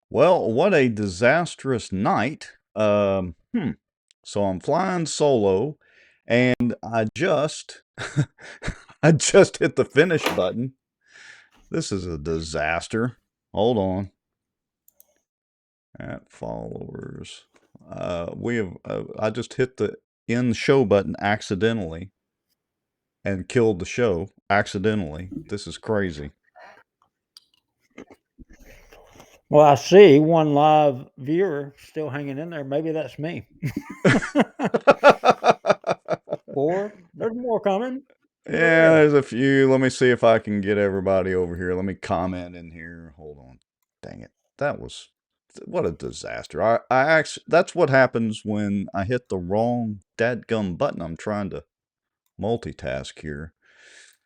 Well, what a disastrous night. So I'm flying solo, and I just, I just hit the finish button. This is a disaster. Hold on. At followers, I just hit the end show button accidentally and killed the show accidentally. This is crazy. Well, I see one live viewer still hanging in there. Maybe that's me. Or there's more coming. Yeah, Yeah. there's a few. Let me see if I can get everybody over here. Let me comment in here. Hold on. Dang it. That was what a disaster. I actually that's what happens when I hit the wrong dadgum button. I'm trying to multitask here.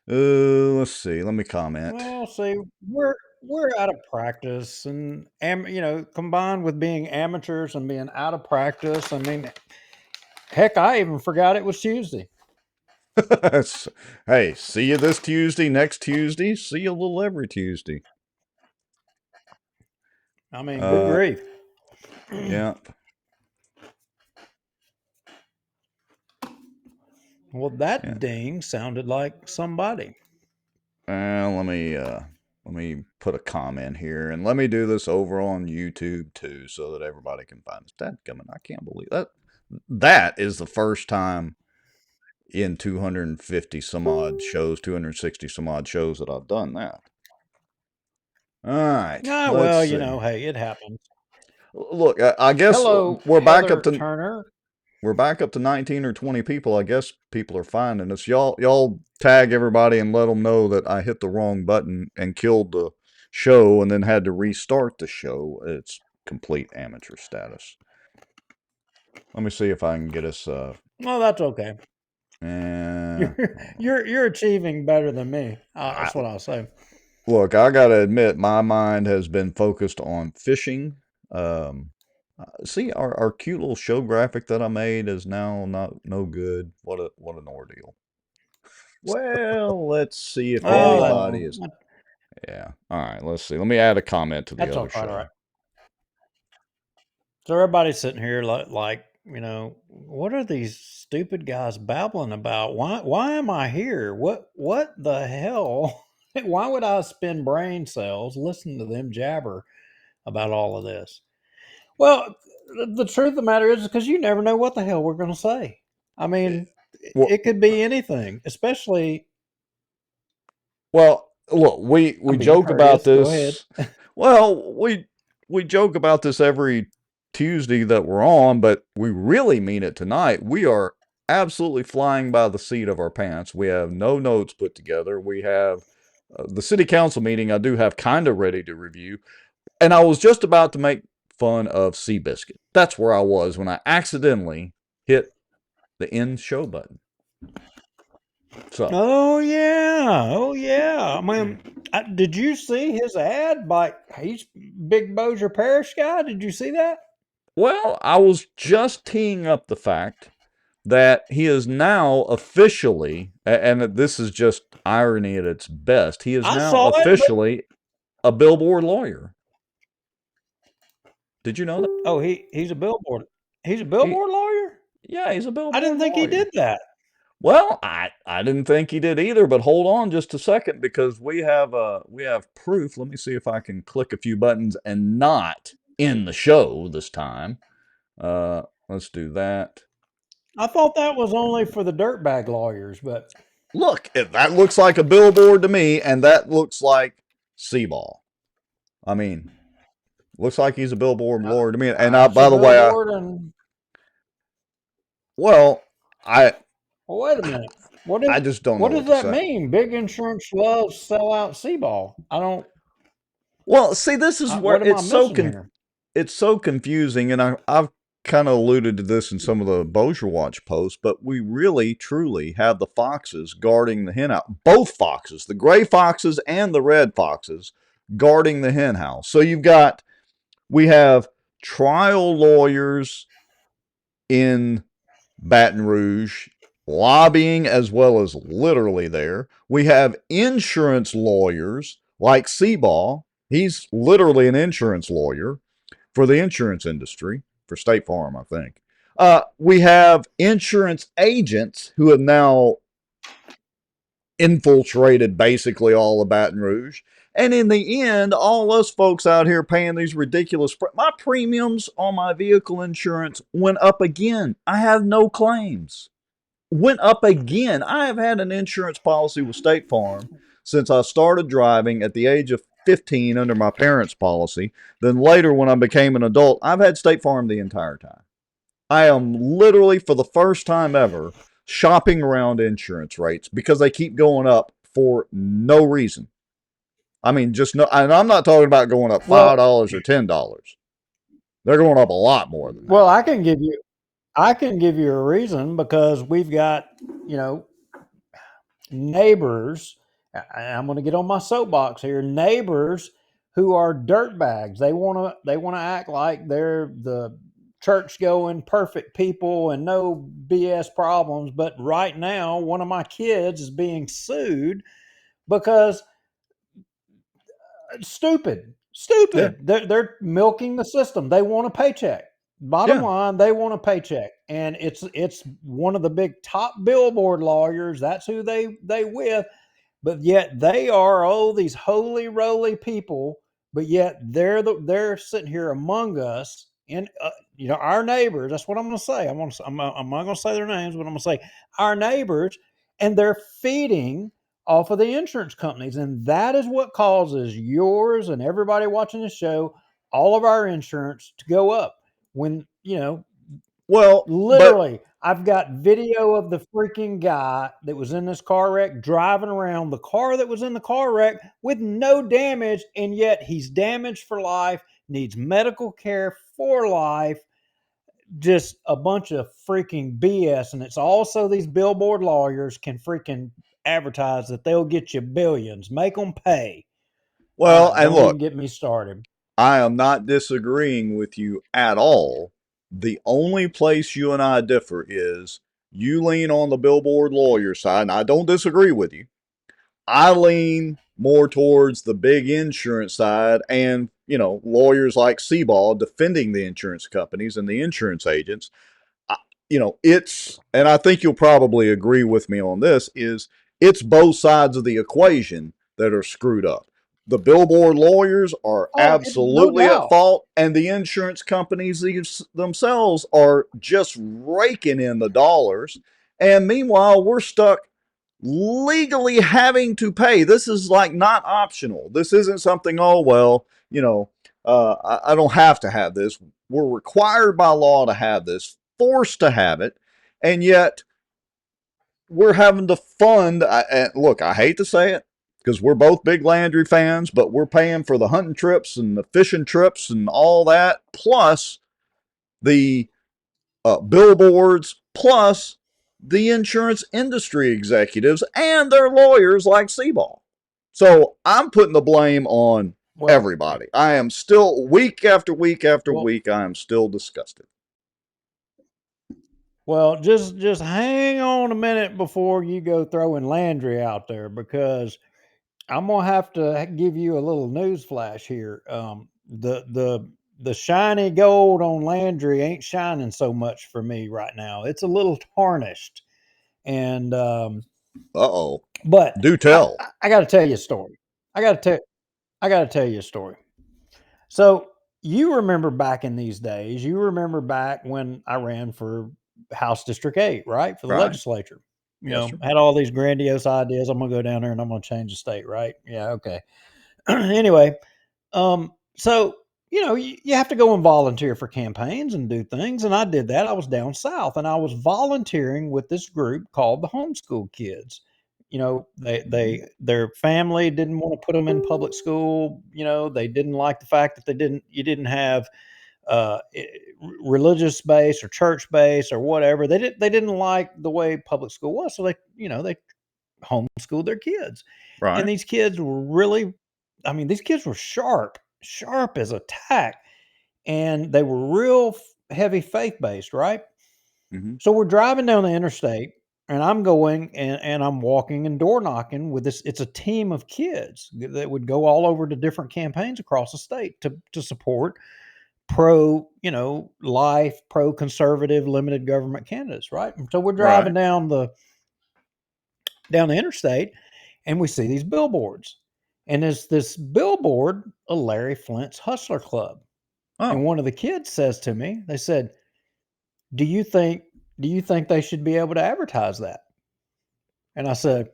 Let's see. Let me comment. Well, see, we're out of practice, and combined with being amateurs and being out of practice. I mean, heck, I even forgot it was Tuesday. Hey, see you this Tuesday, next Tuesday. See you a little every Tuesday. I mean, good grief. Yeah. Well, that ding sounded like somebody. Let me put a comment here, and let me do this over on YouTube too, so that everybody can find us. Dadgummit, I can't believe that. That is the first time in 250 some odd shows, 260 some odd shows that I've done that. All right, Ah, let's well, see. hey, it happens. Look, I guess Hello, we're back up Heather to Turner. 19 or 20 people. I guess people are finding us. Y'all tag everybody and let them know that I hit the wrong button and killed the show and then had to restart the show. It's complete amateur status. Let me see if I can get us Well, that's okay. and You're achieving better than me. I, That's what I'll say. look, I got to admit my mind has been focused on fishing. See our cute little show graphic that I made is now no good. What an ordeal. Well, let's see if Oh, anybody is. Yeah. All right. Let's see. Let me add a comment to the that's other all right. show. So everybody's sitting here like, what are these stupid guys babbling about? Why am I here? What the hell? Why would I spend brain cells listening to them jabber about all of this? Well, the truth of the matter is because you never know what the hell we're going to say. I mean, Well, it could be anything, especially. look, we I'm being joke about courteous. Go ahead. this. Well, we joke about this every Tuesday that we're on, but we really mean it tonight. We are absolutely flying by the seat of our pants. We have no notes put together. We have the city council meeting I do have kind of ready to review. And I was just about to make fun of Seabiscuit. That's where I was when I accidentally hit the end show button. So, Oh yeah. I mean, did you see his ad? By he's Big Bossier Parish guy. Did you see that? well, I was just teeing up the fact that he is now officially, and this is just irony at its best, he is I now saw it, but officially a billboard lawyer. Did you know that? he's a billboard. He's a He, billboard lawyer. yeah, he's a I billboard didn't think he lawyer. did that. Well, I didn't think he did either, but hold on just a second because we have proof. Let me see if I can click a few buttons and not in the show this time. Let's do that. I thought that was only for the dirtbag lawyers, but Look, that looks like a billboard to me, and that looks like Seaball. I mean, looks like he's a billboard lawyer to me. And it's a by the way, billboard. And well, I well, wait a minute. What is I just don't what know does what to that say. mean? Big insurance loves sell out Seaball. I don't. Well, see, this is where What am I missing here? it's so confusing, and I've kind of alluded to this in some of the Bossier Watch posts, but we really, truly have the foxes guarding the hen house. Both foxes, the gray foxes and the red foxes, guarding the hen house. So we have trial lawyers in Baton Rouge lobbying as well as literally there. We have insurance lawyers like Seaball. He's literally an insurance lawyer for the insurance industry, for State Farm, I think. We have insurance agents who have now infiltrated basically all of Baton Rouge. And in the end, all us folks out here paying these ridiculous, my premiums on my vehicle insurance went up again. I have no claims. Went up again. I have had an insurance policy with State Farm since I started driving at the age of 15 under my parents' policy. Then later, when I became an adult, I've had State Farm the entire time. I am literally, for the first time ever, shopping around insurance rates because they keep going up for no reason. I mean, just no, and I'm not talking about going up $5 or $10. They're going up a lot more than that. Well, I can give you a reason, because we've got, neighbors. I'm going to get on my soapbox here. Neighbors who are dirtbags. They want to act like they're the church going perfect people and no BS problems. But right now, one of my kids is being sued because stupid. Yeah. They're milking the system. They want a paycheck. Bottom Yeah. line, they want a paycheck, and it's one of the big top billboard lawyers. That's who they with. But yet they are these holy roly people. But yet they're sitting here among us, and our neighbors. That's what I'm going to say. I'm not going to say their names, but I'm going to say our neighbors, and they're feeding off of the insurance companies, and that is what causes yours and everybody watching the show, all of our insurance to go up. When Well, literally, I've got video of the freaking guy that was in this car wreck driving around the car that was in the car wreck with no damage, and yet he's damaged for life, needs medical care for life. Just a bunch of freaking BS. And it's also these billboard lawyers can freaking advertise that they'll get you billions, make them pay. and Don't even look, get me started. I am not disagreeing with you at all. The only place you and I differ is you lean on the billboard lawyer side, and I don't disagree with you. I lean more towards the big insurance side and, lawyers like Seaball defending the insurance companies and the insurance agents. And I think you'll probably agree with me on this, it's both sides of the equation that are screwed up. The billboard lawyers are Oh, no absolutely at doubt. fault, and the insurance companies themselves are just raking in the dollars. And meanwhile, we're stuck legally having to pay. This is like not optional. This isn't something, oh, well, I don't have to have this. We're required by law to have this, forced to have it, and yet we're having to fund. And look, I hate to say it because we're both big Landry fans, but we're paying for the hunting trips and the fishing trips and all that, plus the billboards, plus the insurance industry executives and their lawyers like Seaball. So I'm putting the blame on Well, everybody. I am still, week after week after well, week, I am still disgusted. well, just hang on a minute before you go throwing Landry out there, because I'm gonna have to give you a little news flash here. The shiny gold on Landry ain't shining so much for me right now. It's a little tarnished, and Uh-oh. but Do I, tell. I got to tell you a story. I got to tell I got to tell you a story. So you remember back in these days, you remember back when I ran for House District 8, right? For the Right. legislature. Yes, sir. Had all these grandiose ideas. I'm going to go down there and I'm going to change the state, right? Yeah, okay. Anyway, so you have to go and volunteer for campaigns and do things, and I did that. I was down south, and I was volunteering with this group called the Homeschool Kids. Their family didn't want to put them in public school. They didn't like the fact that you didn't have uh, i- religious base or church base or whatever. They didn't like the way public school was, so they homeschooled their kids. And Right. these kids were really, I mean, these kids were sharp as a tack, and they were real heavy faith based, right? Mm-hmm. So we're driving down the interstate, and I'm going and I'm walking and door knocking with this. It's a team of kids that would go all over to different campaigns across the state to support life, pro conservative, limited government candidates, right? And so we're driving Right. down the interstate, and we see these billboards, and there's this billboard of Larry Flint's Hustler Club, and Oh. one of the kids says to me, they said, "Do you think they should be able to advertise that?" And I said,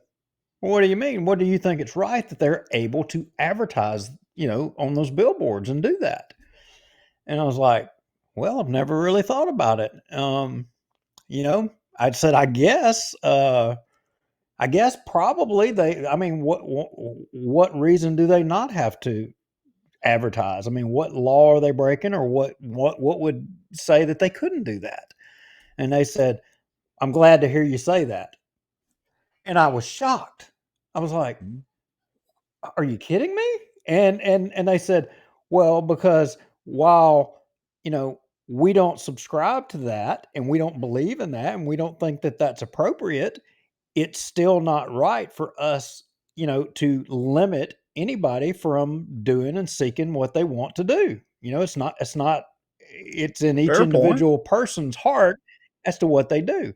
well, "What do you mean? What do you think it's right that they're able to advertise, on those billboards and do that?" And I was like, "Well, I've never really thought about it." You know, I said, I guess probably they. I mean, what reason do they not have to advertise? I mean, what law are they breaking, or what would say that they couldn't do that? And they said, "I'm glad to hear you say that." And I was shocked. I was like, Mhm. "Are you kidding me?" And they said, "Well, because while we don't subscribe to that, and we don't believe in that, and we don't think that that's appropriate, it's still not right for us, to limit anybody from doing and seeking what they want to do. It's in each Fair point. individual person's heart as to what they do."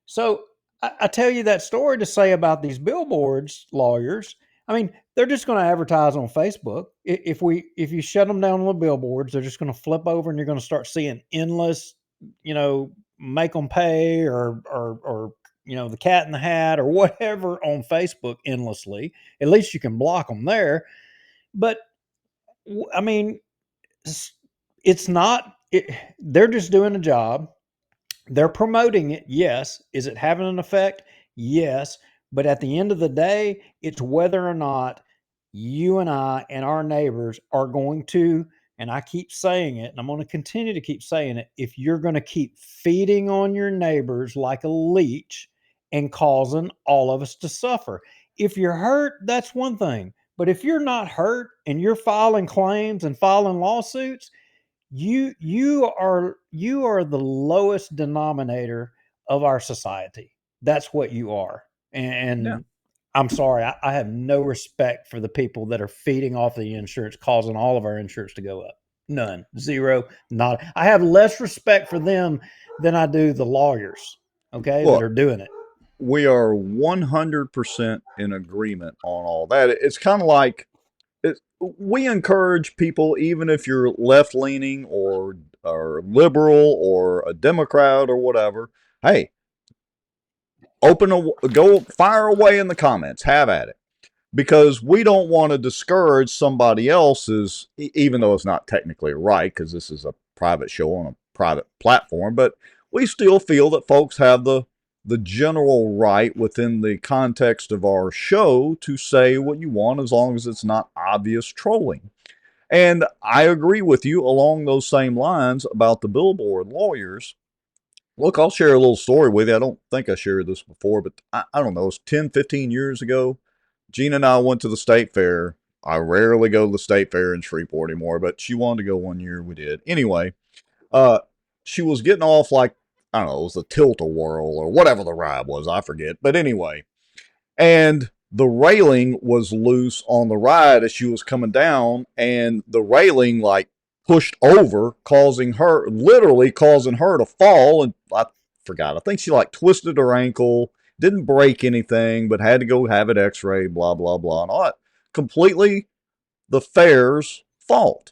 So I tell you that story to say about these billboards lawyers. I mean, they're just going to advertise on Facebook. If you shut them down on the billboards, they're just going to flip over, and you're going to start seeing endless, make them pay, or the Cat in the Hat or whatever on Facebook endlessly. At least you can block them there. But I mean, it's, it's not. They're just doing a job. They're promoting it, yes. Is it having an effect? Yes. But at the end of the day, it's whether or not you and I and our neighbors are going to, and I keep saying it, and I'm going to continue to keep saying it, if you're going to keep feeding on your neighbors like a leech and causing all of us to suffer. If you're hurt, that's one thing. But if you're not hurt and you're filing claims and filing lawsuits, you are the lowest denominator of our society. That's what you are. Yeah. And I'm sorry, I have no respect for the people that are feeding off the insurance, causing all of our insurance to go up. None. Zero. Not. I have less respect for them than I do the lawyers, okay, that Look, are doing it. we are 100% in agreement on all that. It's kind of like we encourage people, even if you're left leaning or liberal or a Democrat or whatever, hey, go fire away in the comments, have at it. Because we don't want to discourage somebody else's, even though it's not technically right, because this is a private show on a private platform, but we still feel that folks have the general right within the context of our show to say what you want as long as it's not obvious trolling. And I agree with you along those same lines about the billboard lawyers. Look, I'll share a little story with you. I don't think I shared this before, but I don't know, it's 10, 15 years ago. Gina and I went to the state fair. I rarely go to the state fair in Shreveport anymore, but she wanted to go one year. We did. Anyway, uh, she was getting off like, I don't know, it was the tilt-a-whirl or whatever the ride was. I forget. But anyway, and the railing was loose on the ride as she was coming down, and the railing like pushed over, literally causing her to fall. And I forgot, I think she like twisted her ankle, didn't break anything, but had to go have it x-rayed, blah blah blah, and all that. Completely the fair's fault.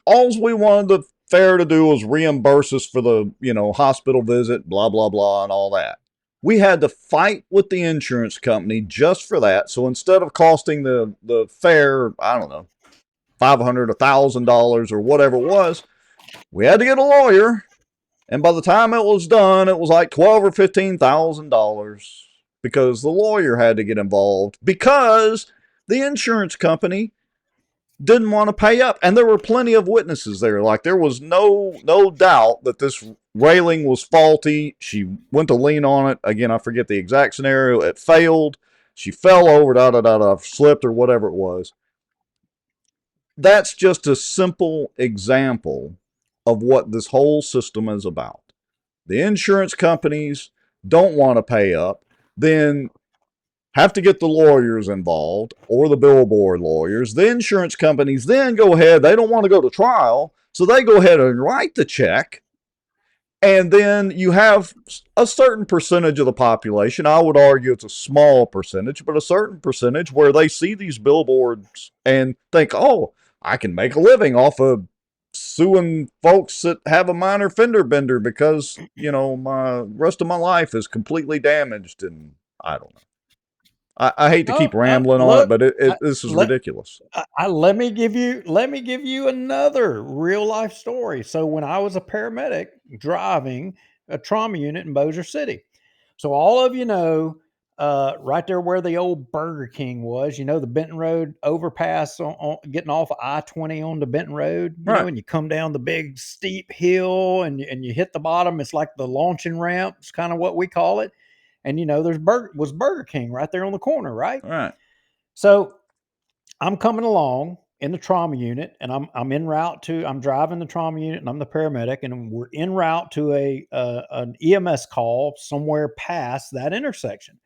All we wanted the fair to do was reimburse us for the, hospital visit, blah, blah, blah, and all that. We had to fight with the insurance company just for that. So instead of costing the fair, I don't know, $500, $1,000 or whatever it was, we had to get a lawyer. And by the time it was done, it was like $12,000 or $15,000 because the lawyer had to get involved because the insurance company didn't want to pay up, and there were plenty of witnesses there. Like there was no doubt that this railing was faulty. She went to lean on it again. I forget the exact scenario. It failed. She fell over, slipped or whatever it was. That's just a simple example of what this whole system is about. The insurance companies don't want to pay up, then have to get the lawyers involved or the billboard lawyers. The insurance companies then go ahead, they don't want to go to trial. So they go ahead and write the check. And then you have a certain percentage of the population. I would argue it's a small percentage, but a certain percentage where they see these billboards and think, oh, I can make a living off of suing folks that have a minor fender bender because, my rest of my life is completely damaged. And I don't know. I hate to keep rambling on it, Look, but this is let ridiculous. let me give you another real life story. So when I was a paramedic driving a trauma unit in Bossier City, so all of you know, right there where the old Burger King was, the Benton Road overpass getting off of I-20 onto Benton Road, Right, and you come down the big steep hill and you hit the bottom. It's like the launching ramp. It's kind of what we call it. And there's Burger King right there on the corner, right? right, So I'm coming along in the trauma unit, and I'm driving the trauma unit, and I'm the paramedic, and we're en route to an EMS call somewhere past that intersection.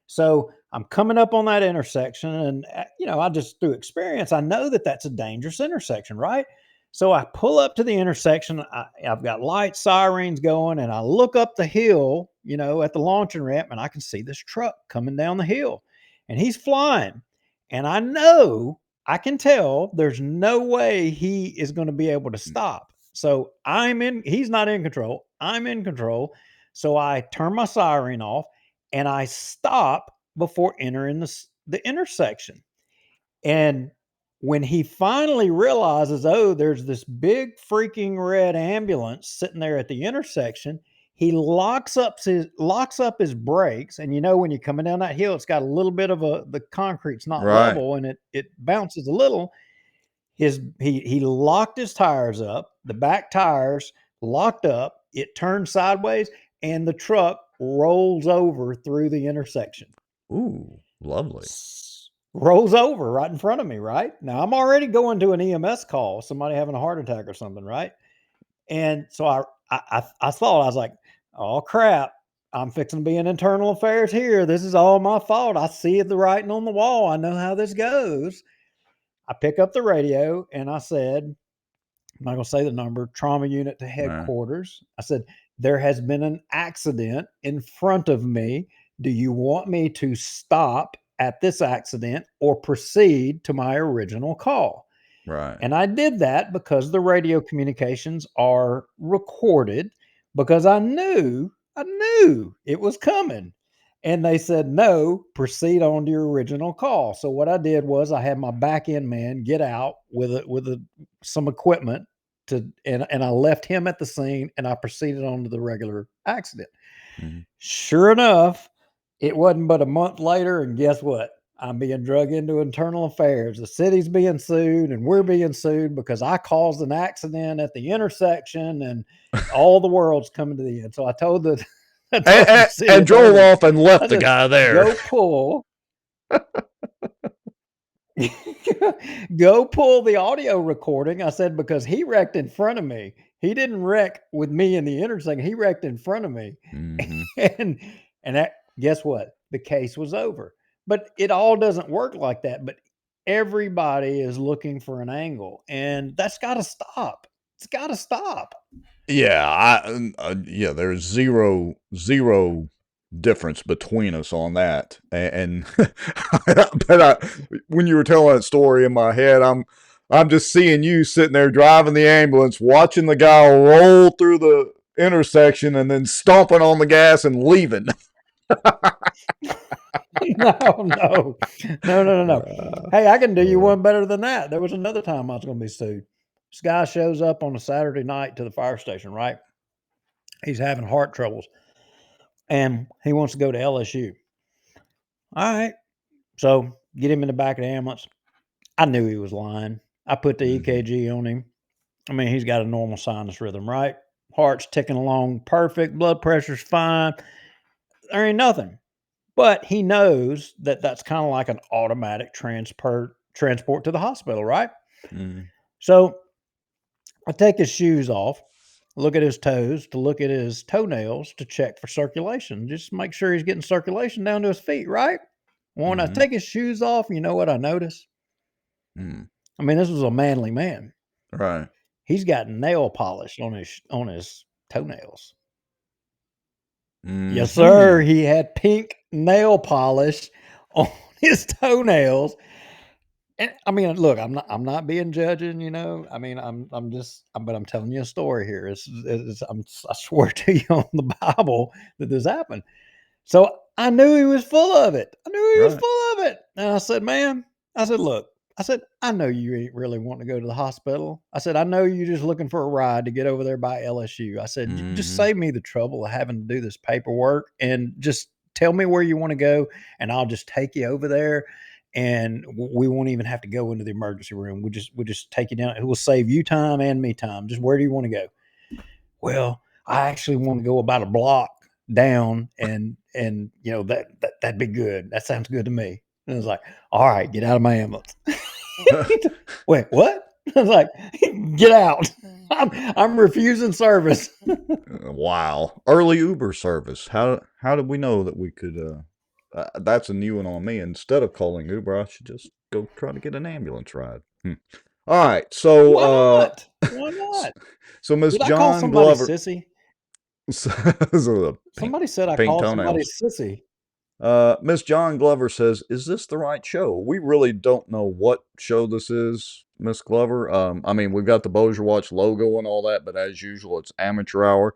So I'm coming up on that intersection, and I just through experience, I know that that's a dangerous intersection, right? So I pull up to the intersection. I've got light sirens going, and I look up the hill, at the launching ramp, and I can see this truck coming down the hill, and he's flying, and I can tell there's no way he is going to be able to stop. So he's not in control. I'm in control. So I turn my siren off and I stop before entering the intersection. And when he finally realizes, oh, there's this big freaking red ambulance sitting there at the intersection, he locks up his brakes. And when you're coming down that hill, it's got a little bit of the concrete's not right. level and it bounces a little. He locked his tires up, the back tires locked up, it turned sideways, and the truck rolls over through the intersection. Ooh, lovely. Rolls over right in front of me, right? Now I'm already going to an EMS call, somebody having a heart attack or something, right? And so I thought, I was like, oh crap, I'm fixing to be in internal affairs here. This is all my fault. I see the writing on the wall. I know how this goes. I pick up the radio and I said, I'm not going to say the number, trauma unit to Right, headquarters. I said, there has been an accident in front of me. Do you want me to stop at this accident or proceed to my original call? right. And I did that because the radio communications are recorded because I knew it was coming. And they said, no, proceed on to your original call. So what I did was I had my back end man get out with some equipment and I left him at the scene and I proceeded on to the regular accident. Mhm. Sure enough, it wasn't but a month later, and guess what? I'm being drug into internal affairs. The city's being sued, and we're being sued because I caused an accident at the intersection, and all the world's coming to the end. So I told the I And, told the and, city and drove attorney, off and I left the said, guy there. "Go pull, go pull the audio recording." I said because he wrecked in front of me. He didn't wreck with me in the intersection. He wrecked in front of me. Hmm. and guess what? The case was over. But it all doesn't work like that. But everybody is looking for an angle, and that's got to stop. It's got to stop. Yeah, there's zero difference between us on that. And but when you were telling that story in my head, I'm just seeing you sitting there driving the ambulance, watching the guy roll through the intersection, and then stomping on the gas and leaving. No, no, no. Hey, I can do you one better than that. There was another time I was going to be sued. This guy shows up on a Saturday night to the fire station, right? He's having heart troubles and he wants to go to LSU. All right. So get him in the back of the ambulance. I knew he was lying. I put the Hmm. EKG on him. I mean, he's got a normal sinus rhythm, right? Heart's ticking along perfect. Blood pressure's fine. There ain't nothing. But he knows that that's kind of like an automatic transport to the hospital, right? Hmm. So I take his shoes off, look at his toes, to look at his toenails to check for circulation, just make sure he's getting circulation down to his feet, right? When I Hmm. take his shoes off, you know what I notice? Hmm. I mean, this was a manly man. Right. he's got nail polish on his toenails. Yes, sir. He had pink nail polish on his toenails. And I mean, look, I'm not being judging, you know. I mean, but I'm telling you a story here. I swear to you on the Bible that this happened. So I knew he was full of it. I knew he was full of it. And I said, man, I said, look, I said, I know you ain't really wanting to go to the hospital. I said, I know you're just looking for a ride to get over there by LSU. I said, just save me the trouble of having to do this paperwork and just tell me where you want to go, and I'll just take you over there. And we won't even have to go into the emergency room. We'll just take you down. It will save you time and me time. Just where do you want to go? Well, I actually want to go about a block down, and you know that'd be good. That sounds good to me. And I was like, all right, get out of my ambulance. Wait, what? I was like, get out. I'm refusing service. Wow. Early Uber service. How did we know that we could that's a new one on me. Instead of calling Uber, I should just go try to get an ambulance ride. All right. So why not? Why not? So Miss Did I call John somebody Glover sissy? So Somebody said I pink called somebody toenails. sissy. Miss John Glover says, "Is this the right show?" We really don't know what show this is, Miss Glover. I mean, we've got the Bossier Watch logo and all that, but as usual, it's amateur hour.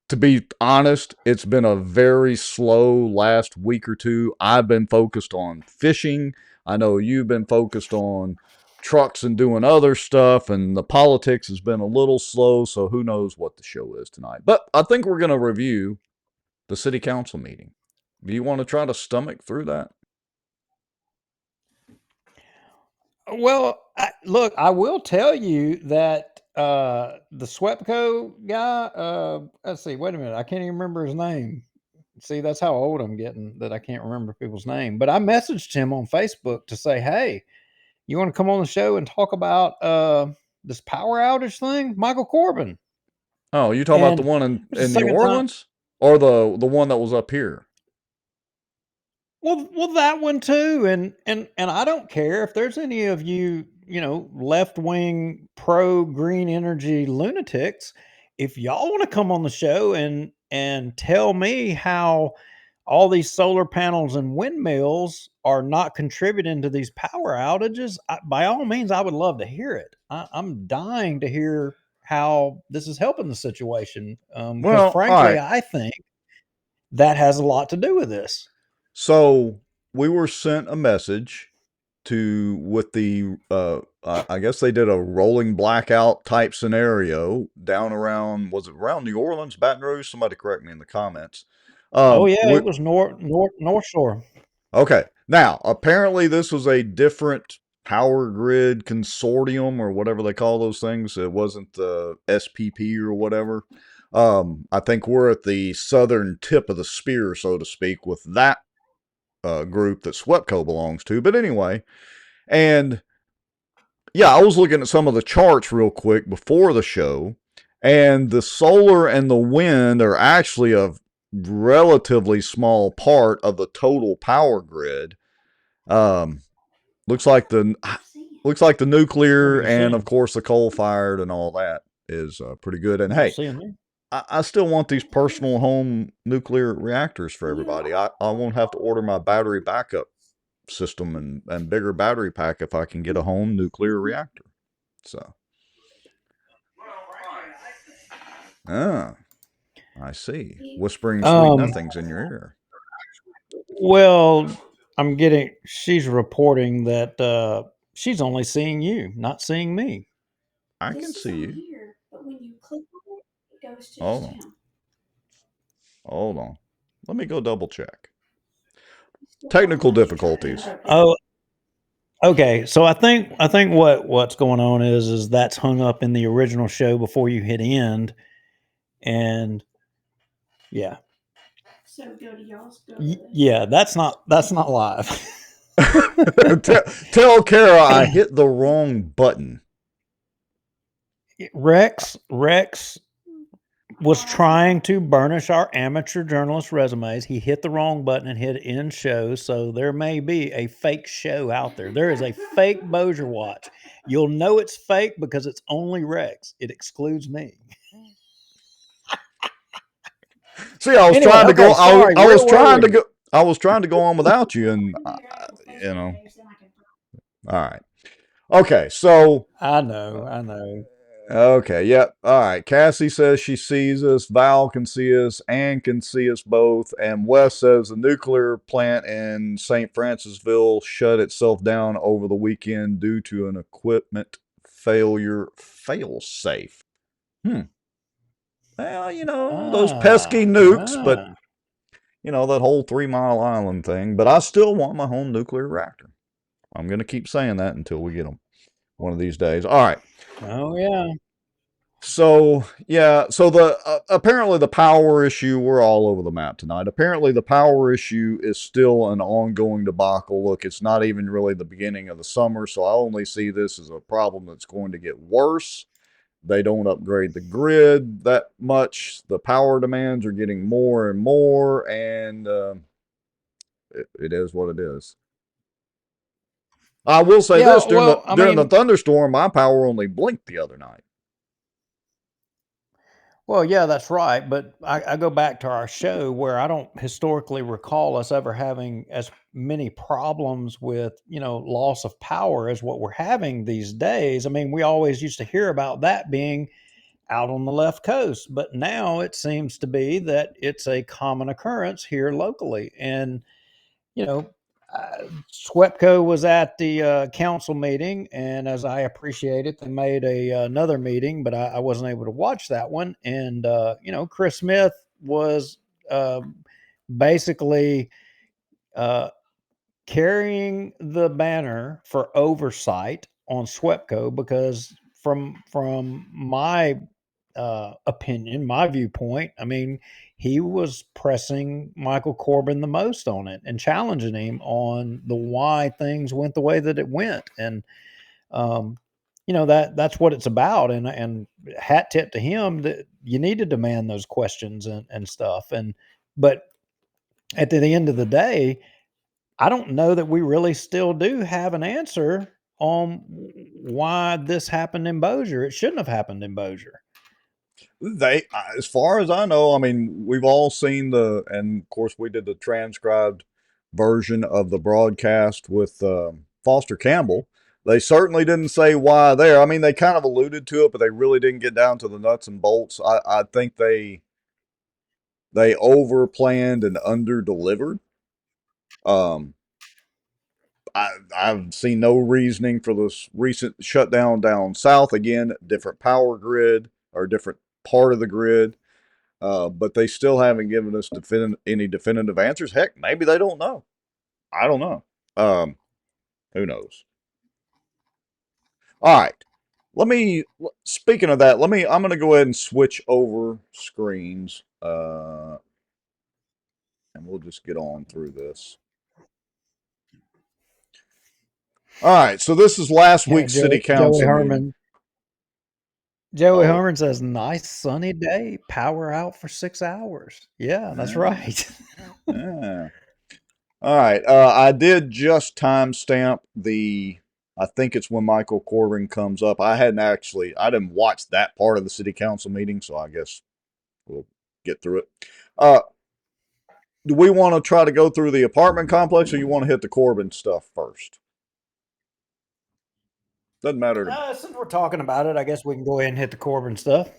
To be honest, it's been a very slow last week or two. I've been focused on fishing. I know you've been focused on trucks and doing other stuff, and the politics has been a little slow, so who knows what the show is tonight. But I think we're going to review the city council meeting. Do you want to try to stomach through that? Well, look, I will tell you that the Swepco guy, let's see, wait a minute, I can't even remember his name. See, that's how old I'm getting that I can't remember people's name. But I messaged him on Facebook to say, hey, you want to come on the show and talk about this power outage thing? Michael Corbin. Oh, you talking about the one it was the in New second time. Orleans? Or the one that was up here? Well, that one too, and I don't care if there's any of you, you know, left wing pro green energy lunatics. If y'all want to come on the show and tell me how all these solar panels and windmills are not contributing to these power outages, by all means, I would love to hear it. I'm dying to hear how this is helping the situation, because Well, frankly, I think that has a lot to do with this. So we were sent a message with the I guess they did a rolling blackout type scenario down around, was it around New Orleans, Baton Rouge? Somebody correct me in the comments. Oh yeah, it was North Shore. Okay. Now, apparently this was a different power grid consortium or whatever they call those things. It wasn't the SPP or whatever. I think we're at the southern tip of the spear, so to speak, with that group that Swepco belongs to. But anyway, and yeah, I was looking at some of the charts real quick before the show, and the solar and the wind are actually a relatively small part of the total power grid. Looks like the nuclear and of course the coal fired and all that is pretty good. And hey, I still want these personal home nuclear reactors for everybody. I won't have to order my battery backup system and bigger battery pack if I can get a home nuclear reactor. So, I see. Whispering sweet nothings in your ear. Well, she's reporting that she's only seeing you, not seeing me. I can see you. Here, but when you click on it, it goes to Hold on. Hold on. Let me go double check. Technical difficulties. Oh, okay. So I think what's going on is that's hung up in the original show before you hit end, and yeah. So go to y'all's. Yeah, that's not live. Tell Kara I hit the wrong button. Rex was trying to burnish our amateur journalist resumes. He hit the wrong button and hit end show. So there may be a fake show out there. There is a fake Bossier watch. You'll know it's fake because it's only Rex. It excludes me. See, I was Anyway, trying to okay, go. sorry, I where was were trying to we? go. I was trying to go on without you, and you know. All right. Okay. So. I know. Okay. Yep. All right. Cassie says she sees us. Val can see us. Ann can see us both. And Wes says the nuclear plant in St. Francisville shut itself down over the weekend due to an equipment failure. Fail safe. Well, those pesky nukes, but that whole 3 Mile Island thing. But I still want my home nuclear reactor. I'm going to keep saying that until we get them one of these days. All right. Oh yeah. So yeah, so the apparently the power issue, we're all over the map tonight. Apparently the power issue is still an ongoing debacle. Look, it's not even really the beginning of the summer, so I only see this as a problem that's going to get worse. They don't upgrade the grid that much. The power demands are getting more and more, and it is what it is. I will say this: during the thunderstorm, my power only blinked the other night. Well, yeah, that's right. But I go back to our show where I don't historically recall us ever having as many problems with, loss of power as what we're having these days. I mean, we always used to hear about that being out on the left coast, but now it seems to be that it's a common occurrence here locally. And, you know, SWEPCO was at the council meeting, and as I appreciate it, they made another meeting, but I wasn't able to watch that one. And Chris Smith was uh, basically uh, carrying the banner for oversight on SWEPCO because from my opinion, my viewpoint, I mean, he was pressing Michael Corbin the most on it and challenging him on the why things went the way that it went. And um, that's what it's about. And hat tip to him that you need to demand those questions and stuff. But at the end of the day, I don't know that we really still do have an answer on why this happened in Bossier. It shouldn't have happened in Bossier. As far as I know, I mean, we've all seen and of course we did the transcribed version of the broadcast with Foster Campbell. They certainly didn't say why there. I mean, they kind of alluded to it, but they really didn't get down to the nuts and bolts. I think they over planned and under delivered. I've seen no reasoning for this recent shutdown down south. Again, different power grid or different part of the grid. But they still haven't given us any definitive answers. Heck, maybe they don't know. I don't know. Who knows? All right. Speaking of that, I'm going to go ahead and switch over screens. And we'll just get on through this. All right. So this is last week's city council meeting. Joey Herman says, nice sunny day, power out for 6 hours. Yeah, that's right. Yeah. All right. I did just timestamp I think it's when Michael Corbin comes up. I didn't watch that part of the city council meeting, so I guess we'll get through it. Do we want to try to go through the apartment complex, or you want to hit the Corbin stuff first? Doesn't matter to me. Since we're talking about it, I guess we can go ahead and hit the Corbin stuff.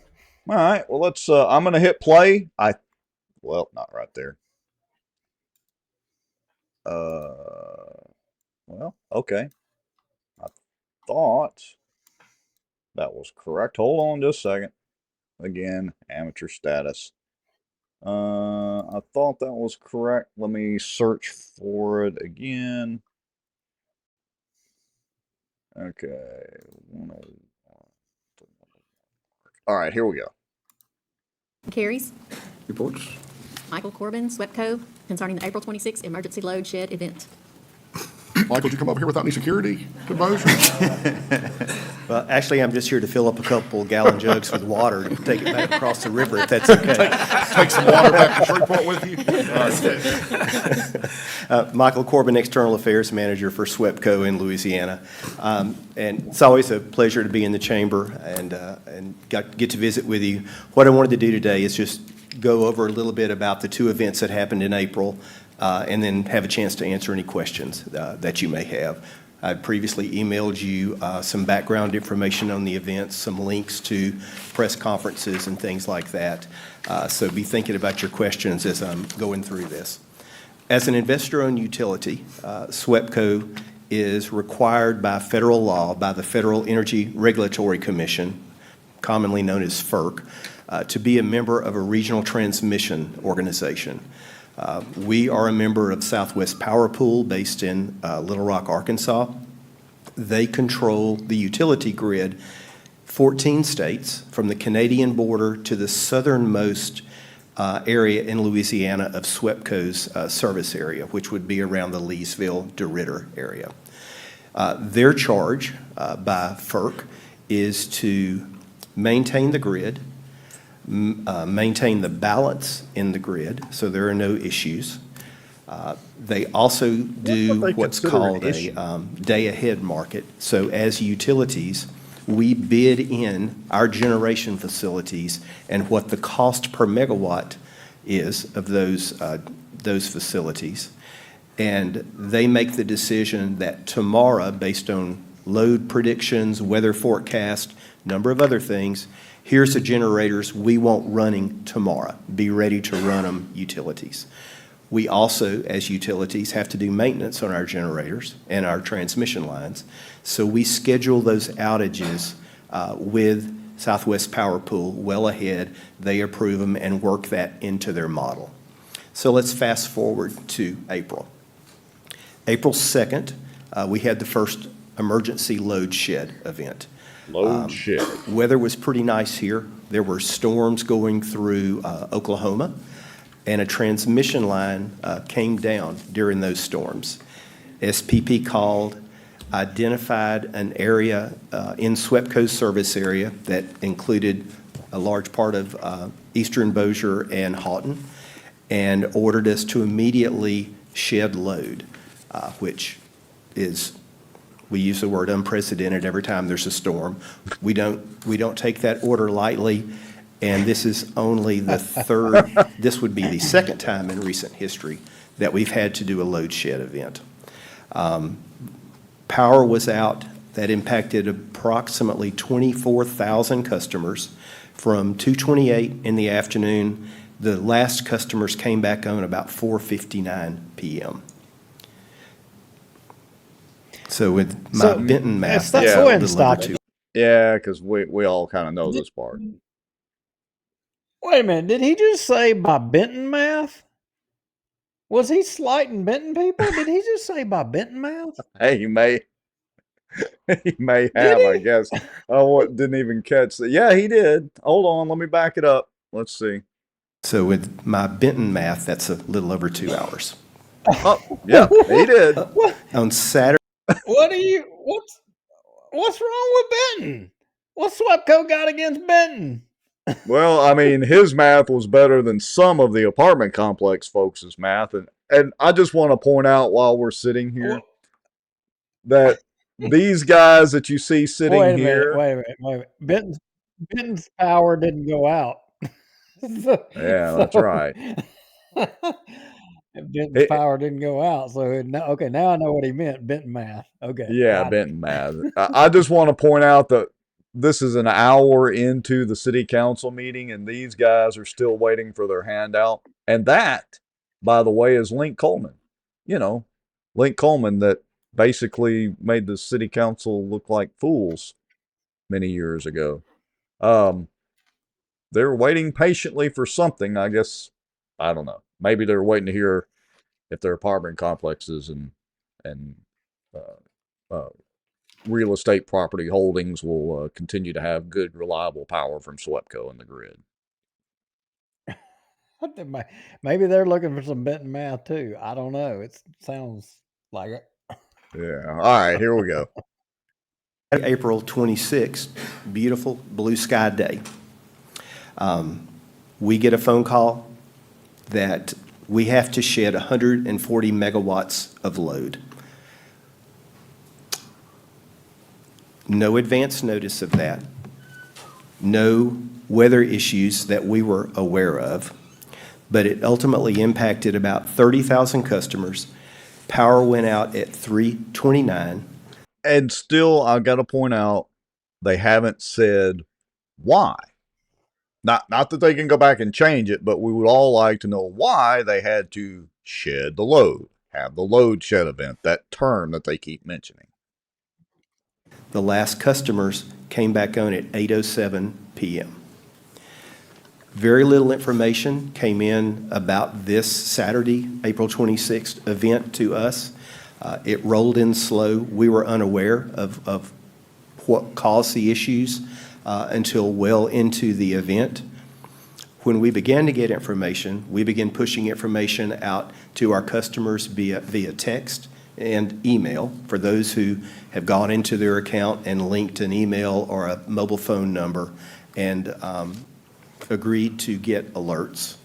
All right. Well, let's. I'm going to hit play. Well, not right there. Well, okay. I thought that was correct. Hold on just a second. Again, amateur status. I thought that was correct. Let me search for it again. Okay. All right, here we go. Carries. Reports. Michael Corbin, SWEPCO, concerning the April 26th emergency load shed event. Michael, did you come up here without any security to Bossier? Well, actually, I'm just here to fill up a couple gallon jugs with water to take it back across the river, if that's okay. Take some water back to Shreveport with you. Michael Corbin, External Affairs Manager for SWEPCO in Louisiana. And it's always a pleasure to be in the chamber and get to visit with you. What I wanted to do today is just go over a little bit about the two events that happened in April, and then have a chance to answer any questions that you may have. I previously emailed you some background information on the events, some links to press conferences and things like that. So be thinking about your questions as I'm going through this. As an investor-owned utility, SWEPCO is required by federal law, by the Federal Energy Regulatory Commission, commonly known as FERC, to be a member of a regional transmission organization. We are a member of Southwest Power Pool based in Little Rock, Arkansas. They control the utility grid, 14 states, from the Canadian border to the southernmost area in Louisiana of SWEPCO's service area, which would be around the Leesville, DeRidder area. Their charge by FERC is to maintain the grid, maintain the balance in the grid, so there are no issues. They also do what's called a day-ahead market. So as utilities, we bid in our generation facilities and what the cost per megawatt is of those facilities. And they make the decision that tomorrow, based on load predictions, weather forecast, number of other things, here's the generators we want running tomorrow. Be ready to run them, utilities. We also, as utilities, have to do maintenance on our generators and our transmission lines. So we schedule those outages with Southwest Power Pool well ahead. They approve them and work that into their model. So let's fast forward to April. April 2nd, we had the first emergency load shed event. Load shed. Weather was pretty nice here. There were storms going through Oklahoma, and a transmission line came down during those storms. SPP called, identified an area in SWEPCO's service area that included a large part of eastern Bossier and Houghton, and ordered us to immediately shed load, which is, we use the word unprecedented every time there's a storm. We don't take that order lightly, and this is only the third, this would be the second time in recent history that we've had to do a load shed event. Power was out. That impacted approximately 24,000 customers from 2:28 in the afternoon. The last customers came back on about 4:59 p.m. So with my Benton math, that's go ahead and a little stop over it. 2. Yeah, because we all kind of know this part. Wait a minute. Did he just say by Benton math? Was he slighting Benton people? Did he just say by Benton math? Hey, he may have, I guess. Oh, didn't even catch that. Yeah, he did. Hold on, let me back it up. Let's see. So with my Benton math, that's a little over 2 hours. Oh, yeah, he did. On Saturday. What's wrong with Benton? What's SWEPCO got against Benton? Well, I mean, his math was better than some of the apartment complex folks' math. And I just want to point out while we're sitting here that these guys that you see sitting here. Wait a minute. Benton's power didn't go out. Yeah, that's right. Benton's power didn't go out. So, now I know what he meant. Benton math. Okay. Yeah, Benton math. I just want to point out that this is an hour into the city council meeting, and these guys are still waiting for their handout. And that, by the way, is Link Coleman. You know, Link Coleman that basically made the city council look like fools many years ago. They're waiting patiently for something, I guess. I don't know. Maybe they're waiting to hear if their apartment complexes and real estate property holdings will continue to have good, reliable power from SWEPCO in the grid. Maybe they're looking for some Benton math too. I don't know. It sounds like it. Yeah. All right, here we go. April 26th, beautiful blue sky day. We get a phone call that we have to shed 140 megawatts of load. No advance notice of that. No weather issues that we were aware of, but it ultimately impacted about 30,000 customers. Power went out at 3:29. And still, I got to point out, they haven't said why. Not that they can go back and change it, but we would all like to know why they had to shed the load, have the load shed event, that term that they keep mentioning. The last customers came back on at 8:07 p.m. Very little information came in about this Saturday, April 26th event to us. It rolled in slow. We were unaware of what caused the issues until well into the event. When we began to get information, we began pushing information out to our customers via text and email for those who have gone into their account and linked an email or a mobile phone number and agreed to get alerts.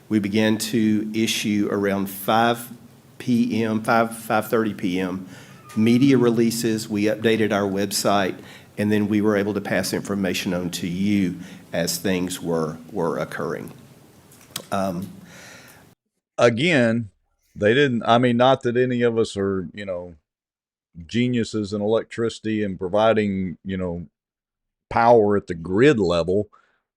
We began to issue around 5:30 p.m. media releases. We updated our website, and then we were able to pass information on to you as things were occurring. Again, they didn't, I mean, not that any of us are, geniuses in electricity and providing, power at the grid level,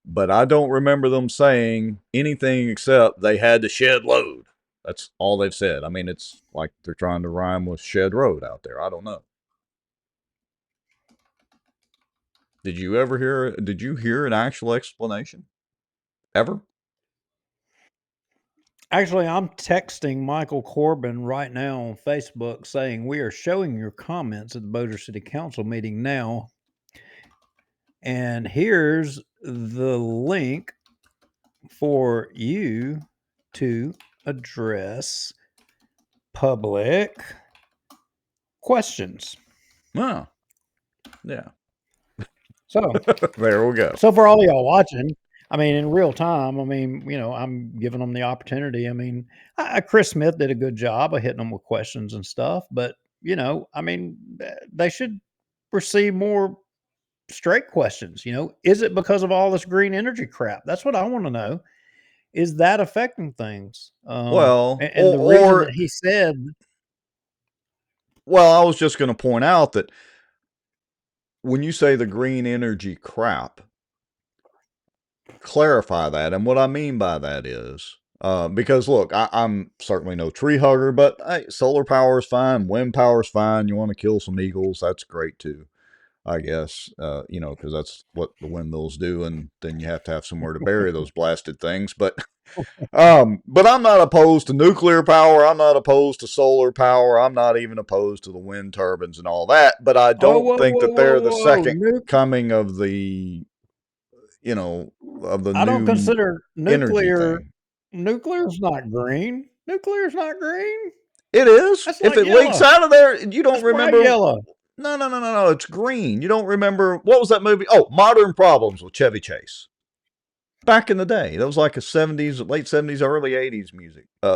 but I don't remember them saying anything except they had to shed load. That's all they've said. I mean, it's like they're trying to rhyme with shed road out there. I don't know. Did you hear an actual explanation? Ever? Actually, I'm texting Michael Corbin right now on Facebook saying we are showing your comments at the Bossier City Council meeting now. And here's the link for you to address public questions. Oh, yeah. So there we go. So for all y'all watching, I mean, in real time, I mean, I'm giving them the opportunity. I mean, Chris Smith did a good job of hitting them with questions and stuff, but I mean, they should receive more straight questions. Is it because of all this green energy crap? That's what I want to know. Is that affecting things? Well, and the reason that he said, well, I was just going to point out that when you say the green energy crap, clarify that. And what I mean by that is, because look, I'm certainly no tree hugger, but hey, solar power is fine. Wind power is fine. You want to kill some eagles, that's great too, I guess, because that's what the windmills do. And then you have to have somewhere to bury those blasted things. But I'm not opposed to nuclear power. I'm not opposed to solar power. I'm not even opposed to the wind turbines and all that. But I don't think that they're the second coming of the, of the I don't new consider energy nuclear. thing. Nuclear's not green. Nuclear's not green. It is. That's If like it leaks yellow. out of there, you don't That's bright remember. yellow. No. It's green. You don't remember. What was that movie? Oh, Modern Problems with Chevy Chase. Back in the day, that was like a late 70s, early 80s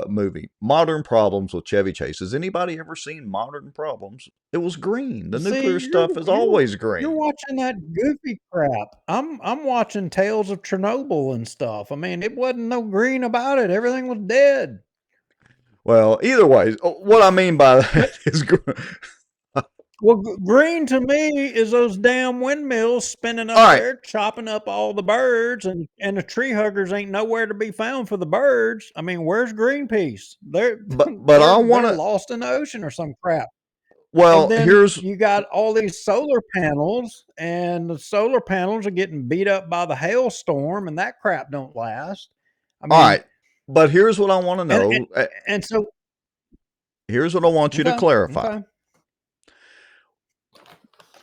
movie. Modern Problems with Chevy Chase. Has anybody ever seen Modern Problems? It was green. The nuclear stuff is always green. You're watching that goofy crap. I'm watching Tales of Chernobyl and stuff. I mean, it wasn't no green about it. Everything was dead. Well, either way, what I mean by that is well, green to me is those damn windmills spinning up there, chopping up all the birds, and the tree huggers ain't nowhere to be found for the birds. I mean, where's Greenpeace? They're lost in the ocean or some crap. Well, and then you got all these solar panels, and the solar panels are getting beat up by the hailstorm, and that crap don't last. I mean, all right, but here's what I want to know. And so here's what I want you to clarify. Okay.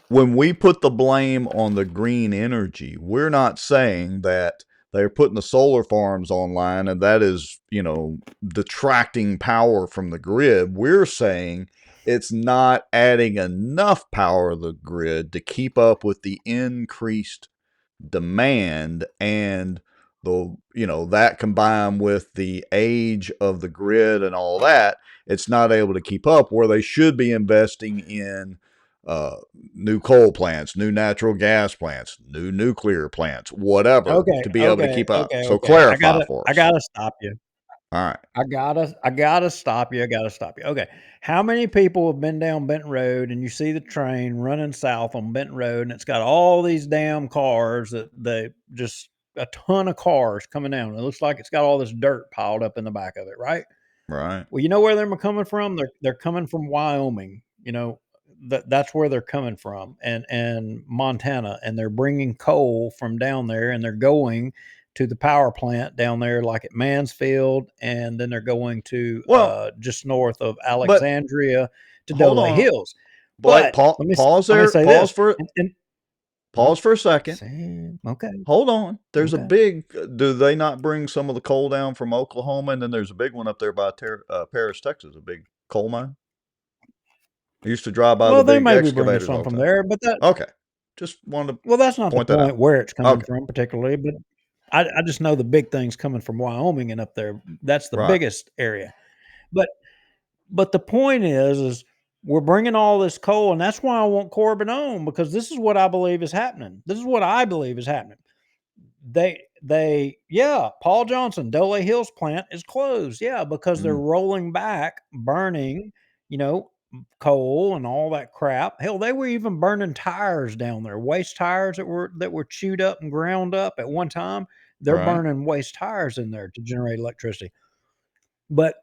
When we put the blame on the green energy, we're not saying that they're putting the solar farms online and that is, detracting power from the grid. We're saying it's not adding enough power to the grid to keep up with the increased demand, and that combined with the age of the grid and all that, it's not able to keep up, where they should be investing in new coal plants, new natural gas plants, new nuclear plants, whatever, Okay, to be able to okay, keep up. okay, So okay. clarify for I us. gotta stop you. All right. I gotta stop you. I gotta stop you. Okay. How many people have been down Benton Road and you see the train running south on Benton Road and it's got all these damn cars that they just a ton of cars coming down. It looks like it's got all this dirt piled up in the back of it, right? Right. Well, you know where they're coming from? They're coming from Wyoming. That's where they're coming from, and Montana, and they're bringing coal from down there, and they're going to the power plant down there, like at Mansfield, and then they're going to Well, just north of but Alexandria to hold Delray on. Hills. Blake, But pause let me there. say Pause this, for and pause for a second. okay, Hold on. There's a okay. big. Do they not bring some of the coal down from Oklahoma? And then there's a big one up there by Paris, Texas, a big coal mine. I used to drive by the Well, they big may be bringing excavators some all the from time. there, but Okay. Just wanted to well, that's not the point that point out. where it's coming Okay. from particularly, but I just know the big thing's coming from Wyoming and up there. That's the Right. biggest area. But the point is we're bringing all this coal, and that's why I want Corbin on, because this is what I believe is happening. This is what I believe is happening. Yeah, Paul Johnson, Delray Hills plant is closed. Yeah, because they're rolling back, burning, you know, coal and all that crap. Hell, they were even burning tires down there, waste tires that were chewed up and ground up at one time. They're Right. burning waste tires in there to generate electricity. But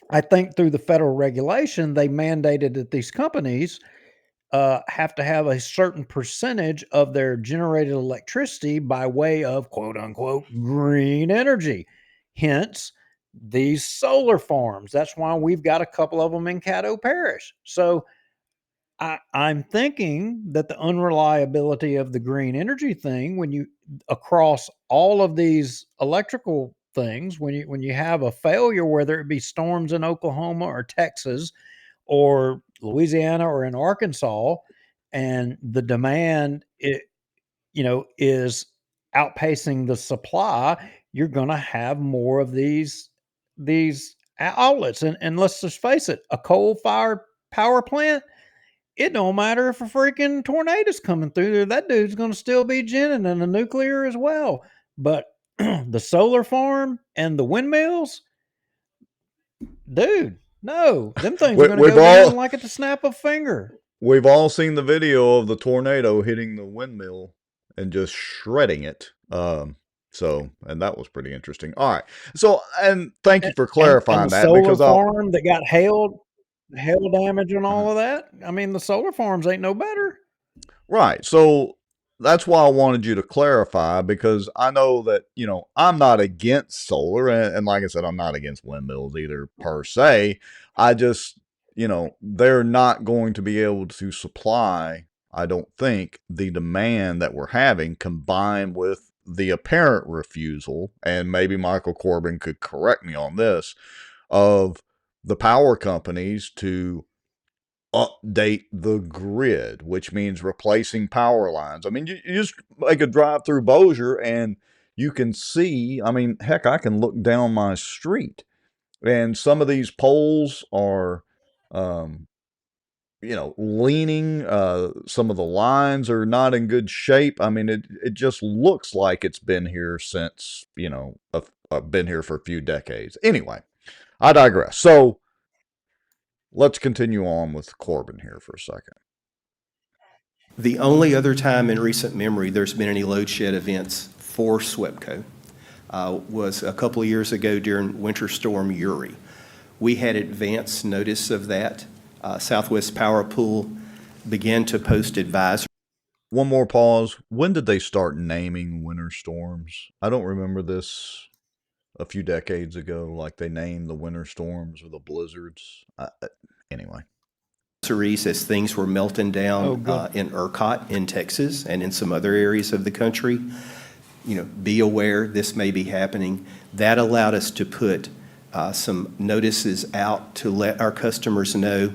I think through the federal regulation, they mandated that these companies have to have a certain percentage of their generated electricity by way of quote unquote green energy. Hence, these solar farms. That's why we've got a couple of them in Caddo Parish. So I'm thinking that the unreliability of the green energy thing, when you across all of these electrical things, when you have a failure, whether it be storms in Oklahoma or Texas or Louisiana or in Arkansas, and the demand is outpacing the supply, you're going to have more of these outlets. And let's just face it, a coal fired power plant, it don't matter if a freaking tornado's coming through there, that dude's going to still be ginning, and the nuclear as well. But the solar farm and the windmills, dude, no, them things are going to We've go down all like at the snap of a finger. we've all seen the video of the tornado hitting the windmill and just shredding it. And that was pretty interesting. All right. So, and thank you for And the clarifying that, solar because farm that got hail damage and uh, all of that. I mean, the solar farms ain't no better. right. So that's why I wanted you to clarify, because I know that, I'm not against solar. And like I said, I'm not against windmills either per se. I just, they're not going to be able to supply, I don't think, the demand that we're having, combined with the apparent refusal, and maybe Michael Corbin could correct me on this, of the power companies to update the grid, which means replacing power lines. I mean, you just make a drive through Bossier and you can see, I mean, heck, I can look down my street and some of these poles are, um, leaning. Some of the lines are not in good shape. I mean, it just looks like it's been here since, been here for a few decades. Anyway, I digress. So, let's continue on with Corbin here for a second. The only other time in recent memory there's been any load shed events for SWEPCO was a couple of years ago during Winter Storm Uri. We had advance notice of that. Southwest Power Pool began to post advisory. One more pause. When did they start naming winter storms? I don't remember this a few decades ago, like they named the winter storms or the blizzards. Anyway. As things were melting down in ERCOT in Texas and in some other areas of the country. Be aware this may be happening. That allowed us to put some notices out to let our customers know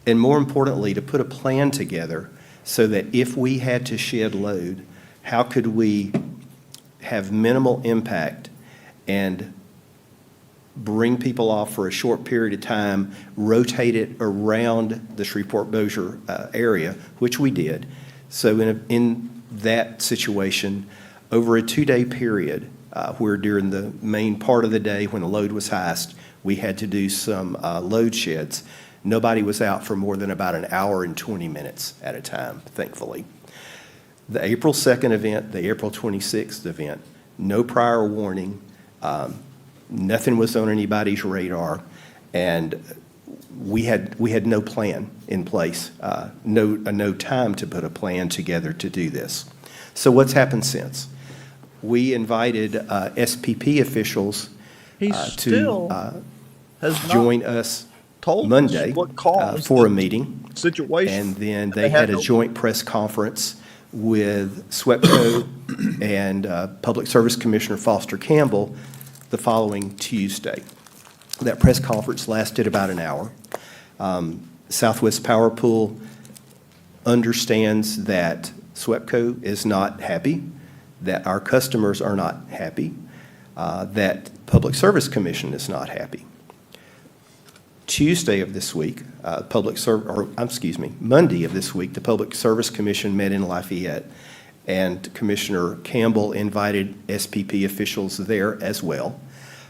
and more importantly, to put a plan together so that if we had to shed load, how could we have minimal impact and bring people off for a short period of time, rotate it around the Shreveport-Bossier area, which we did. So in that situation, over a 2-day period, where during the main part of the day when the load was highest, we had to do some load sheds, nobody was out for more than about an hour and 20 minutes at a time, thankfully. The April 2nd event, the April 26th event, no prior warning, nothing was on anybody's radar, and we had no plan in place, no time to put a plan together to do this. So what's happened since? We invited SPP officials He to still has not join us told us Monday what caused for a the meeting. situation. And then They they had a no- joint press conference with SWEPCO and Public Service Commissioner Foster Campbell the following Tuesday. That press conference lasted about an hour. Southwest Power Pool understands that SWEPCO is not happy, that our customers are not happy, that Public Service Commission is not happy. Tuesday of this week, Monday of this week, the Public Service Commission met in Lafayette, and Commissioner Campbell invited SPP officials there as well.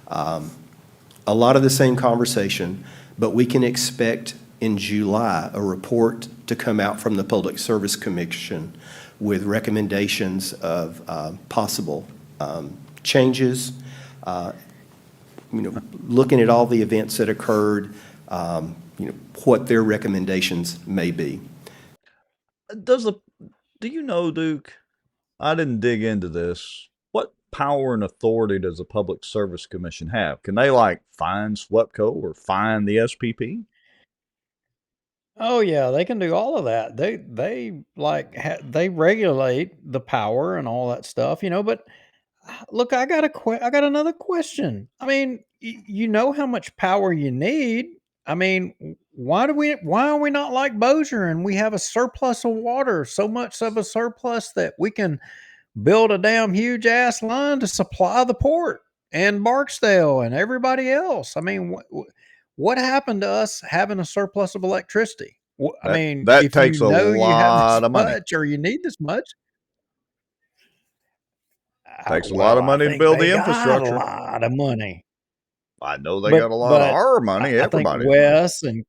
A lot of the same conversation, but we can expect in July a report to come out from the Public Service Commission with recommendations of possible changes, looking at all the events that occurred, what their recommendations may be. Do you know, Duke? I didn't dig into this. What power and authority does the Public Service Commission have? Can they fine SWEPCO or fine the SPP? Oh yeah, they can do all of that. They they regulate the power and all that stuff, but look, I got another question. I mean, you know how much power you need. I mean, why are we not like Bossier and we have a surplus of water, so much of a surplus that we can build a damn huge ass line to supply the port and Barksdale and everybody else. I mean, what happened to us having a surplus of electricity? I mean, That if you takes a know you have this lot of money. much or you need this much, Takes a lot well, of I money to think build they the got a infrastructure. lot of money. I know they got a lot of But our money, I think everybody's money.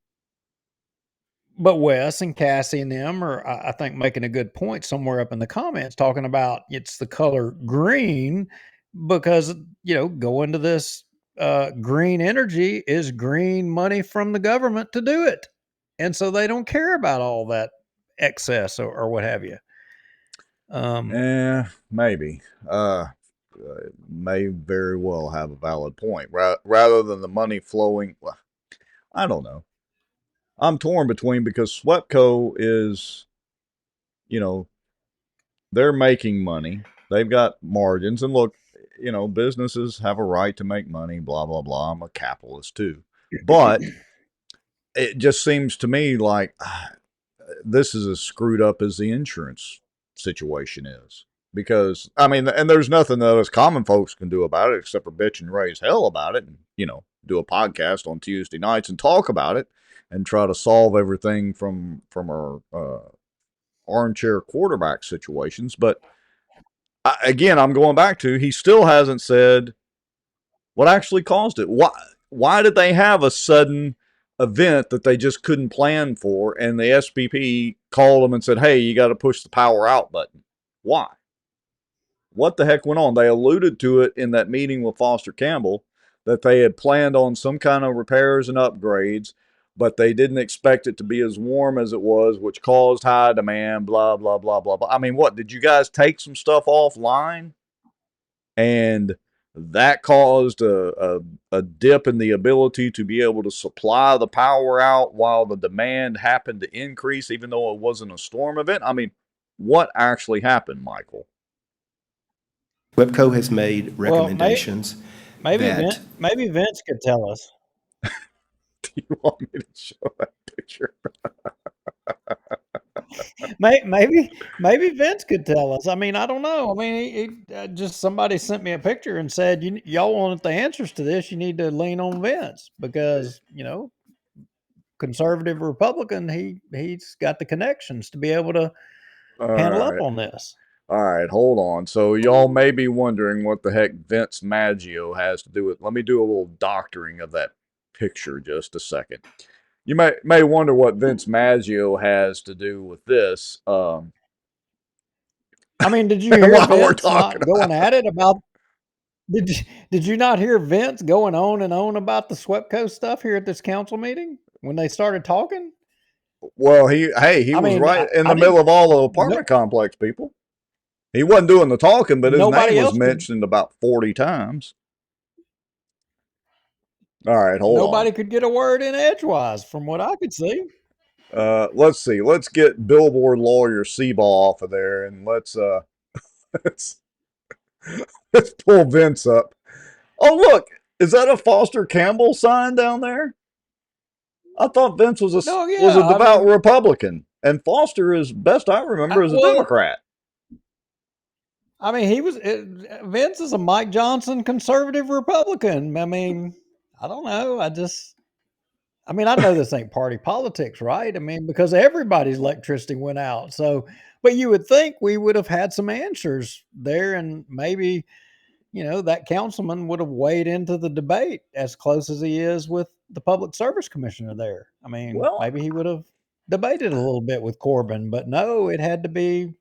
Wes and Cassie and them are, I think, making a good point somewhere up in the comments, talking about it's the color green because going to this green energy is green money from the government to do it, and so they don't care about all that excess or what have you. Maybe. May very well have a valid point. Rather than the money flowing, well, I don't know. I'm torn between because SWEPCO is, they're making money. They've got margins. And look, businesses have a right to make money, blah, blah, blah. I'm a capitalist too. But it just seems to me like this is as screwed up as the insurance situation is. Because, and there's nothing that us common folks can do about it except for bitch and raise hell about it and, do a podcast on Tuesday nights and talk about it and try to solve everything from our armchair quarterback situations. But again, I'm going back to he still hasn't said what actually caused it. Why did they have a sudden event that they just couldn't plan for and the SPP called them and said, hey, you got to push the power out button? Why? What the heck went on? They alluded to it in that meeting with Foster Campbell that they had planned on some kind of repairs and upgrades, but they didn't expect it to be as warm as it was, which caused high demand, blah, blah, blah, blah, blah. What, did you guys take some stuff offline? And that caused a dip in the ability to be able to supply the power out while the demand happened to increase, even though it wasn't a storm event? What actually happened, Michael? WEPCO has made recommendations maybe that Vince could tell us. You want me to show that picture? Maybe Vince could tell us. I mean, I don't know. I mean, just somebody sent me a picture and said, y'all want the answers to this, you need to lean on Vince because, conservative Republican, he's got the connections to be able to handle up on this. All right, hold on. So y'all may be wondering what the heck Vince Maggio has to do with. Let me do a little doctoring of that picture just a second. You may wonder what Vince Maggio has to do with this. I mean, did you hear While we're Vince talking not going at it about? Did you not hear Vince going on and on about the SWEPCO stuff here at this council meeting when they started talking? Well, he was right in the middle of all the apartment complex people. He wasn't doing the talking, but his name was mentioned about 40 times. All right, hold on. Nobody could get a word in edgewise from what I could see. Let's see. Let's get billboard lawyer Seaball off of there, and let's pull Vince up. Oh, look, is that a Foster Campbell sign down there? I thought Vince was a devout Republican, and Foster, as best I remember, is a Democrat. I mean, Vince is a Mike Johnson conservative Republican. I mean, I don't know. I know this ain't party politics, right? I mean, because everybody's electricity went out. So, but you would think we would have had some answers there, and maybe, that councilman would have weighed into the debate as close as he is with the public service commissioner there. I mean, maybe he would have debated a little bit with Corbin, but no, it had to be,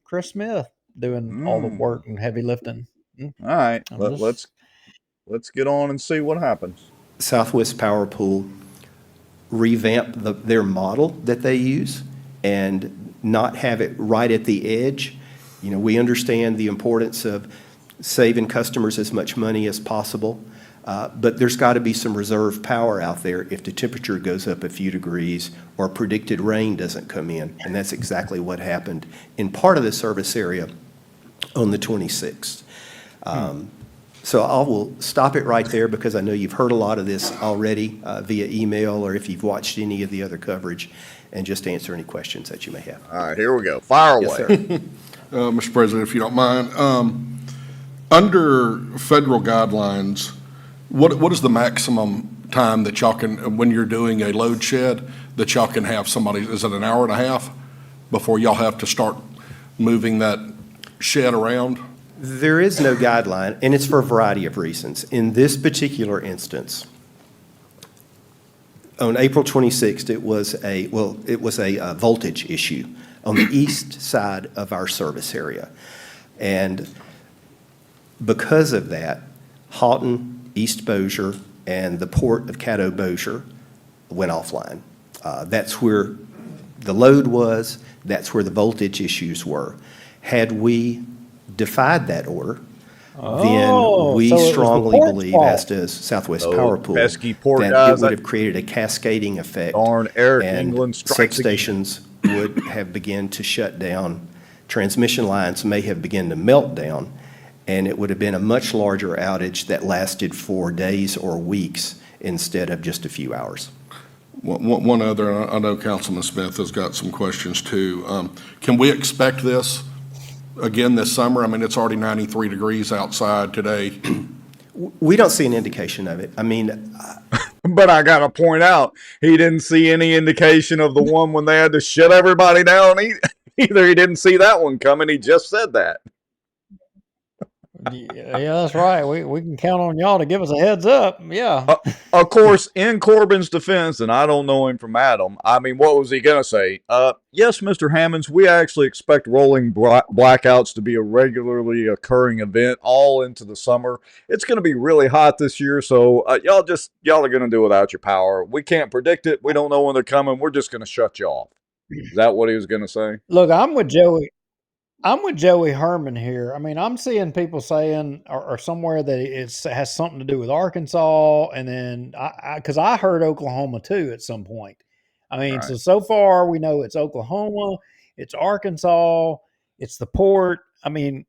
Chris Smith doing all the work and heavy lifting. All right, let's get on and see what happens. Southwest Power Pool revamp their model that they use and not have it right at the edge. We understand the importance of saving customers as much money as possible, but there's got to be some reserve power out there if the temperature goes up a few degrees or predicted rain doesn't come in, and that's exactly what happened in part of the service area on the 26th. So I will stop it right there because I know you've heard a lot of this already via email or if you've watched any of the other coverage, and just answer any questions that you may have. All right, here we go. Fire away. Yes, sir. Mr. President, if you don't mind, under federal guidelines, what is the maximum time that y'all can, when you're doing a load shed, that y'all can have somebody, is it an hour and a half before y'all have to start moving that shed around? There is no guideline, and it's for a variety of reasons. In this particular instance, on April 26th, it was a voltage issue on the east side of our service area. And because of that, Houghton, East Bossier, and the port of Caddo Bossier went offline. That's where the load was. That's where the voltage issues were. Had we defied that order, then we strongly believe, as does Southwest Power Pool, that it would have created a cascading effect. Darn Eric and England strikes substations would have begun to shut down. Transmission lines may have begun to melt down, and it would have been a much larger outage that lasted for days or weeks instead of just a few hours. One other, I know Councilman Smith has got some questions too. Can we expect this again this summer? I mean, it's already 93 degrees outside today. We don't see an indication of it. I mean, but I got to point out, he didn't see any indication of the one when they had to shut everybody down either. He didn't see that one coming. He just said that. Yeah, that's right. We can count on y'all to give us a heads up. Yeah. Of course, in Corbin's defense, and I don't know him from Adam, I mean, what was he going to say? Yes, Mr. Hammonds, we actually expect rolling blackouts to be a regularly occurring event all into the summer. It's going to be really hot this year, so y'all are going to do without your power. We can't predict it. We don't know when they're coming. We're just going to shut you off. Is that what he was going to say? Look, I'm with Joey Herman here. I mean, I'm seeing people saying, or somewhere that it has something to do with Arkansas, and then because I heard Oklahoma too at some point. I mean, right. so far we know it's Oklahoma, it's Arkansas, it's the port. I mean,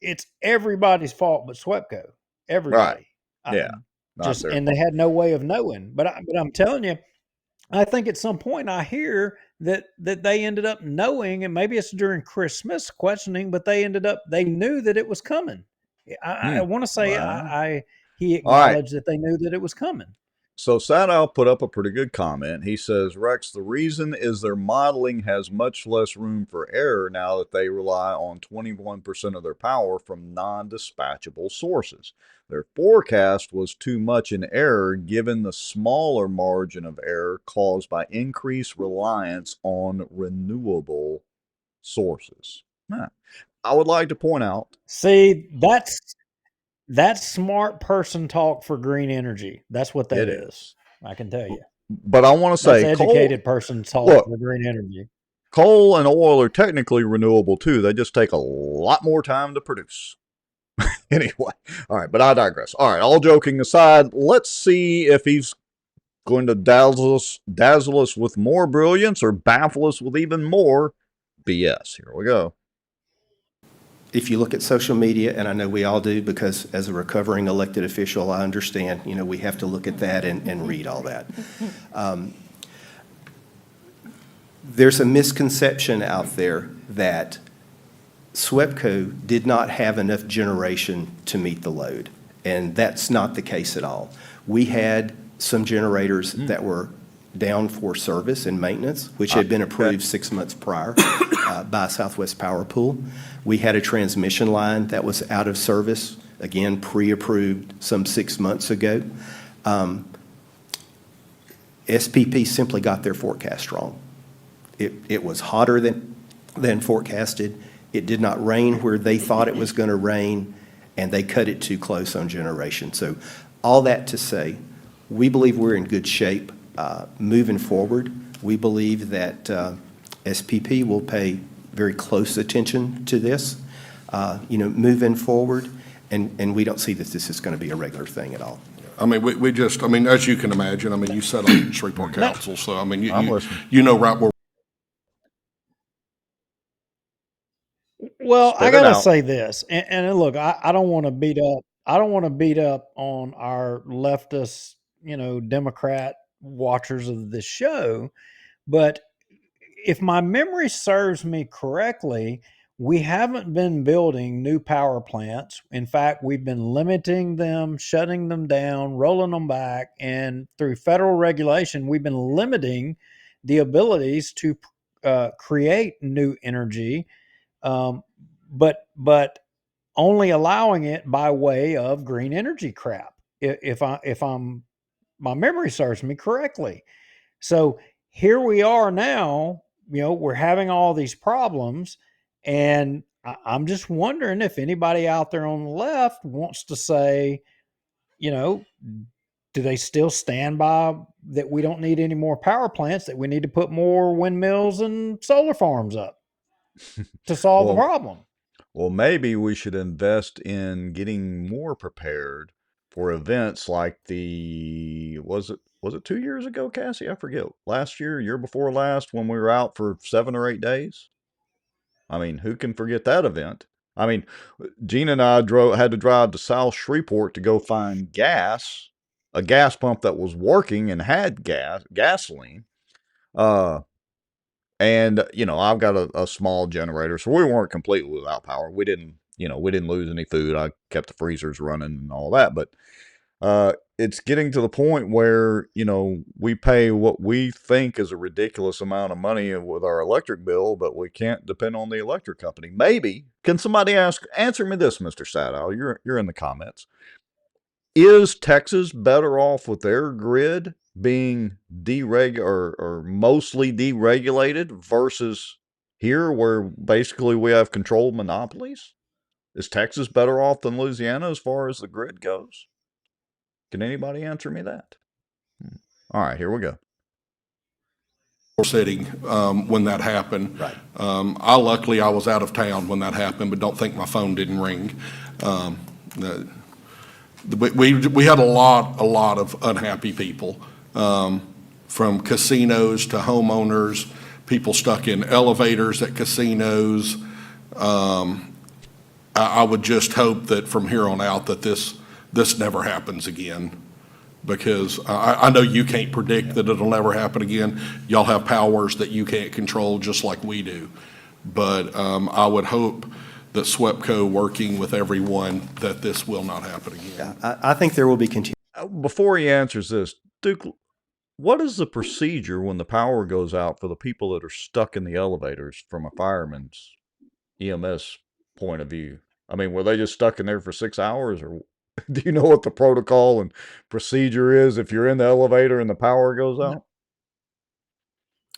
it's everybody's fault but SWEPCO. Everybody. Right. Yeah. Not there. and they had no way of knowing. But I'm telling you, I think at some point I hear that they ended up knowing, and maybe it's during Christmas questioning, but they knew that it was coming. I want to say Well, he all right. acknowledged that they knew that it was coming. So Sadow put up a pretty good comment. He says, Rex, the reason is their modeling has much less room for error now that they rely on 21% of their power from non-dispatchable sources. Their forecast was too much in error given the smaller margin of error caused by increased reliance on renewable sources. Huh. I would like to point out. See, that's smart person talk for green energy. That's what that It is. is. I can tell you. But I want to That's say, educated person talk look, for green energy. coal and oil are technically renewable too. They just take a lot more time to produce. Anyway, all right, but I digress. All right, all joking aside, let's see if he's going to dazzle us with more brilliance or baffle us with even more BS. Here we go. If you look at social media, and I know we all do, because as a recovering elected official, I understand, we have to look at that and read all that. There's a misconception out there that SWEPCO did not have enough generation to meet the load, and that's not the case at all. We had some generators that were down for service and maintenance, which had been approved 6 months prior by Southwest Power Pool. We had a transmission line that was out of service, again, pre-approved some 6 months ago. SPP simply got their forecast wrong. It was hotter than forecasted. It did not rain where they thought it was going to rain, and they cut it too close on generation. So all that to say, we believe we're in good shape moving forward. We believe that SPP will pay very close attention to this, moving forward, and we don't see that this is going to be a regular thing at all. I mean, we just, as you can imagine, you sat on Shreveport Council, so, I'm listening. you know right where. Well, I Spit it gotta out. say this, and look, I don't want to beat up. I don't want to beat up on our leftist, Democrat watchers of this show, but if my memory serves me correctly, we haven't been building new power plants. In fact, we've been limiting them, shutting them down, rolling them back, and through federal regulation, we've been limiting the abilities to create new energy, but only allowing it by way of green energy crap. If my memory serves me correctly. So here we are now, we're having all these problems, and I'm just wondering if anybody out there on the left wants to say, do they still stand by that we don't need any more power plants, that we need to put more windmills and solar farms up to solve the problem? Well, maybe we should invest in getting more prepared for events like was it 2 years ago, Cassie? I forget. Last year before last, when we were out for 7 or 8 days. Who can forget that event? Gina and I had to drive to South Shreveport to go find gas, a gas pump that was working and had gasoline. And, I've got a small generator, so we weren't completely without power. We didn't lose any food. I kept the freezers running and all that. But it's getting to the point where, we pay what we think is a ridiculous amount of money with our electric bill, but we can't depend on the electric company. Maybe, can somebody answer me this, Mr. Sadow? You're in the comments. Is Texas better off with their grid being or mostly deregulated versus here where basically we have controlled monopolies? Is Texas better off than Louisiana as far as the grid goes? Can anybody answer me that? All right, here we go. City when that happened. Right. Luckily I was out of town when that happened, but don't think my phone didn't ring. We had a lot of unhappy people, from casinos to homeowners, people stuck in elevators at casinos. I would just hope that from here on out that this never happens again. Because I know you can't predict that it'll never happen again. Y'all have powers that you can't control, just like we do. But I would hope that SWEPCO, working with everyone, that this will not happen again. I think there will be continued. Before he answers this, Duke, what is the procedure when the power goes out for the people that are stuck in the elevators from a fireman's EMS point of view? I mean, were they just stuck in there for 6 hours, or do you know what the protocol and procedure is if you're in the elevator and the power goes out?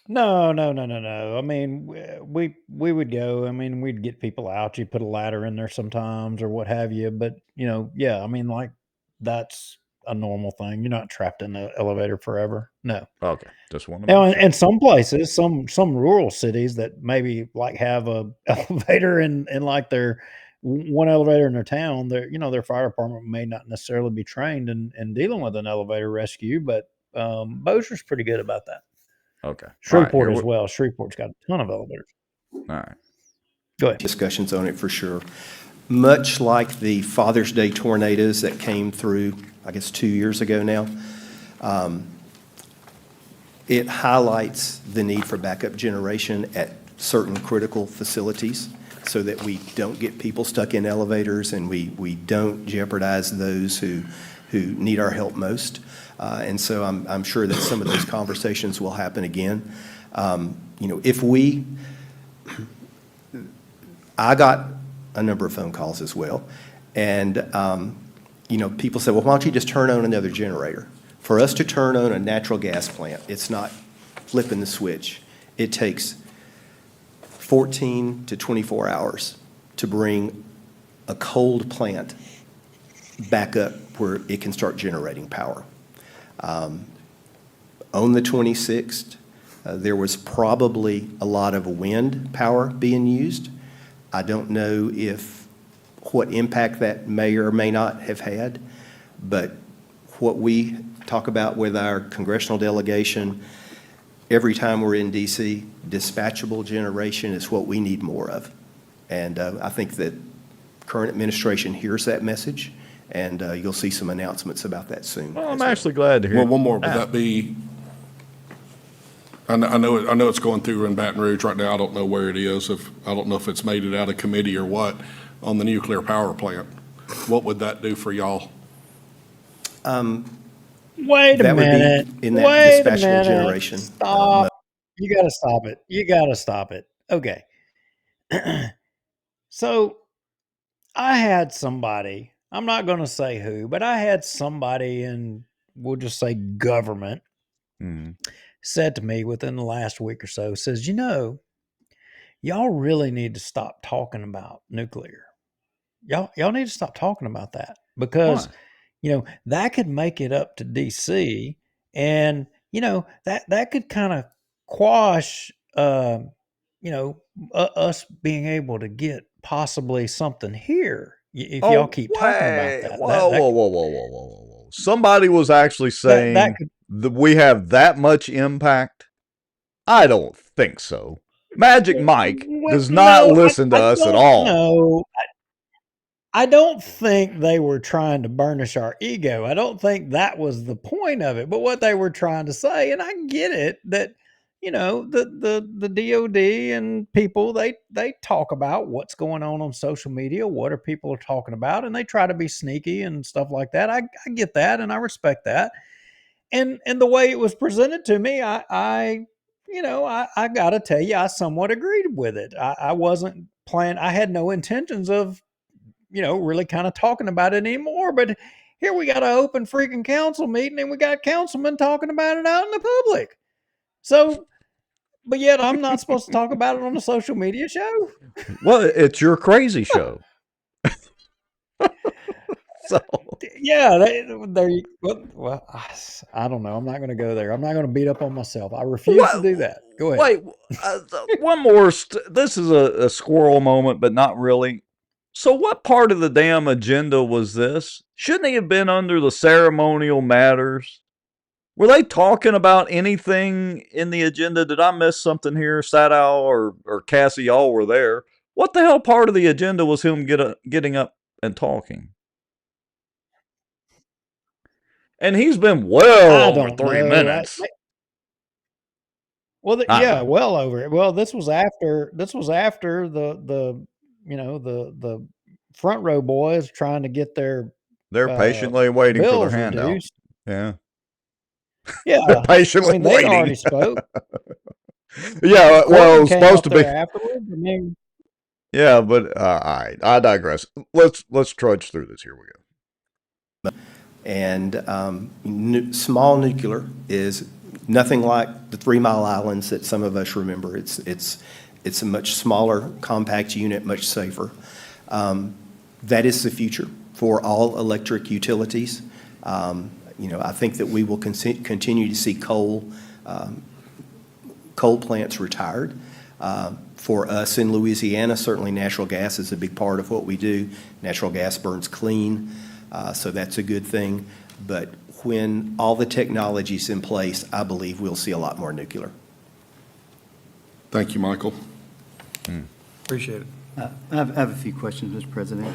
No. I mean, we would go. I mean, we'd get people out. You put a ladder in there sometimes or what have you. But yeah. I mean, like that's a normal thing. You're not trapped in the elevator forever. No. Okay, just want to Now, make sure. in some places, some rural cities that maybe like have a elevator in like their one elevator in their town, their fire department may not necessarily be trained in dealing with an elevator rescue, but Bossier's pretty good about that. Okay, all right, Shreveport here as well. Shreveport's got a ton of elevators. all right. Go ahead. Discussions on it for sure. Much like the Father's Day tornadoes that came through, I guess, 2 years ago now, it highlights the need for backup generation at certain critical facilities so that we don't get people stuck in elevators and we don't jeopardize those who need our help most. And so I'm sure that some of those conversations will happen again. I got a number of phone calls as well. And, people say, well, why don't you just turn on another generator? For us to turn on a natural gas plant, it's not flipping the switch. It takes 14 to 24 hours to bring a cold plant back up where it can start generating power. On the 26th, there was probably a lot of wind power being used. I don't know what impact that may or may not have had, but what we talk about with our congressional delegation, every time we're in DC, dispatchable generation is what we need more of. And I think that current administration hears that message, and you'll see some announcements about that soon. Well, I'm actually glad to hear. Well, one more, would that be, I know it's going through in Baton Rouge right now. I don't know where it is. I don't know if it's made it out of committee or what, on the nuclear power plant. What would that do for y'all? Wait a That would be minute. in that Wait a dispatchable minute. generation. Stop. You got to stop it. You got to stop it. Okay. So I had somebody, I'm not going to say who, but I had somebody in, we'll just say government, said to me within the last week or so, says, y'all really need to stop talking about nuclear. Y'all need to stop talking about that because, that could make it up to DC and, that could kind of quash, us being able to get possibly something here if y'all keep talking about that. Whoa. Somebody was actually saying that we have that much impact. I don't think so. Magic Mike does not listen to us at all. No, I don't think they were trying to burnish our ego. I don't think that was the point of it. But what they were trying to say, and I get it, that the DOD and people they talk about what's going on social media, what are people talking about, and they try to be sneaky and stuff like that. I get that, and I respect that. And the way it was presented to me, I got to tell you, I somewhat agreed with it. I wasn't planning. I had no intentions of really kind of talking about it anymore. But here we got an open freaking council meeting and we got councilmen talking about it out in the public. So, but yet I'm not supposed to talk about it on a social media show. Well, it's your crazy show. So yeah, well, I don't know. I'm not going to go there. I'm not going to beat up on myself. I refuse to do that. Go ahead. Wait, one more. This is a squirrel moment, but not really. So what part of the damn agenda was this? Shouldn't he have been under the ceremonial matters? Were they talking about anything in the agenda? Did I miss something here? Sadow or Cassie, y'all were there. What the hell part of the agenda was him getting up and talking? And he's been I well over don't 3 know. minutes. Well, I- yeah, well over it. Well, this was after the the front row boys trying to get their They're patiently waiting for their bills handout. reduced. Yeah. Yeah, They're I patiently mean they'd waiting. already spoke. Yeah, well, it Corbin was came supposed up to be. there afterwards. I mean, Yeah, but all right, I digress. Let's trudge through this. Here we go. And small nuclear is nothing like the 3 Mile Islands that some of us remember. It's a much smaller, compact unit, much safer. That is the future for all electric utilities. I think that we will continue to see coal plants retired. For us in Louisiana, certainly natural gas is a big part of what we do. Natural gas burns clean, so that's a good thing. But when all the technology's in place, I believe we'll see a lot more nuclear. Thank you, Michael. Appreciate it. I have a few questions, Mr. President.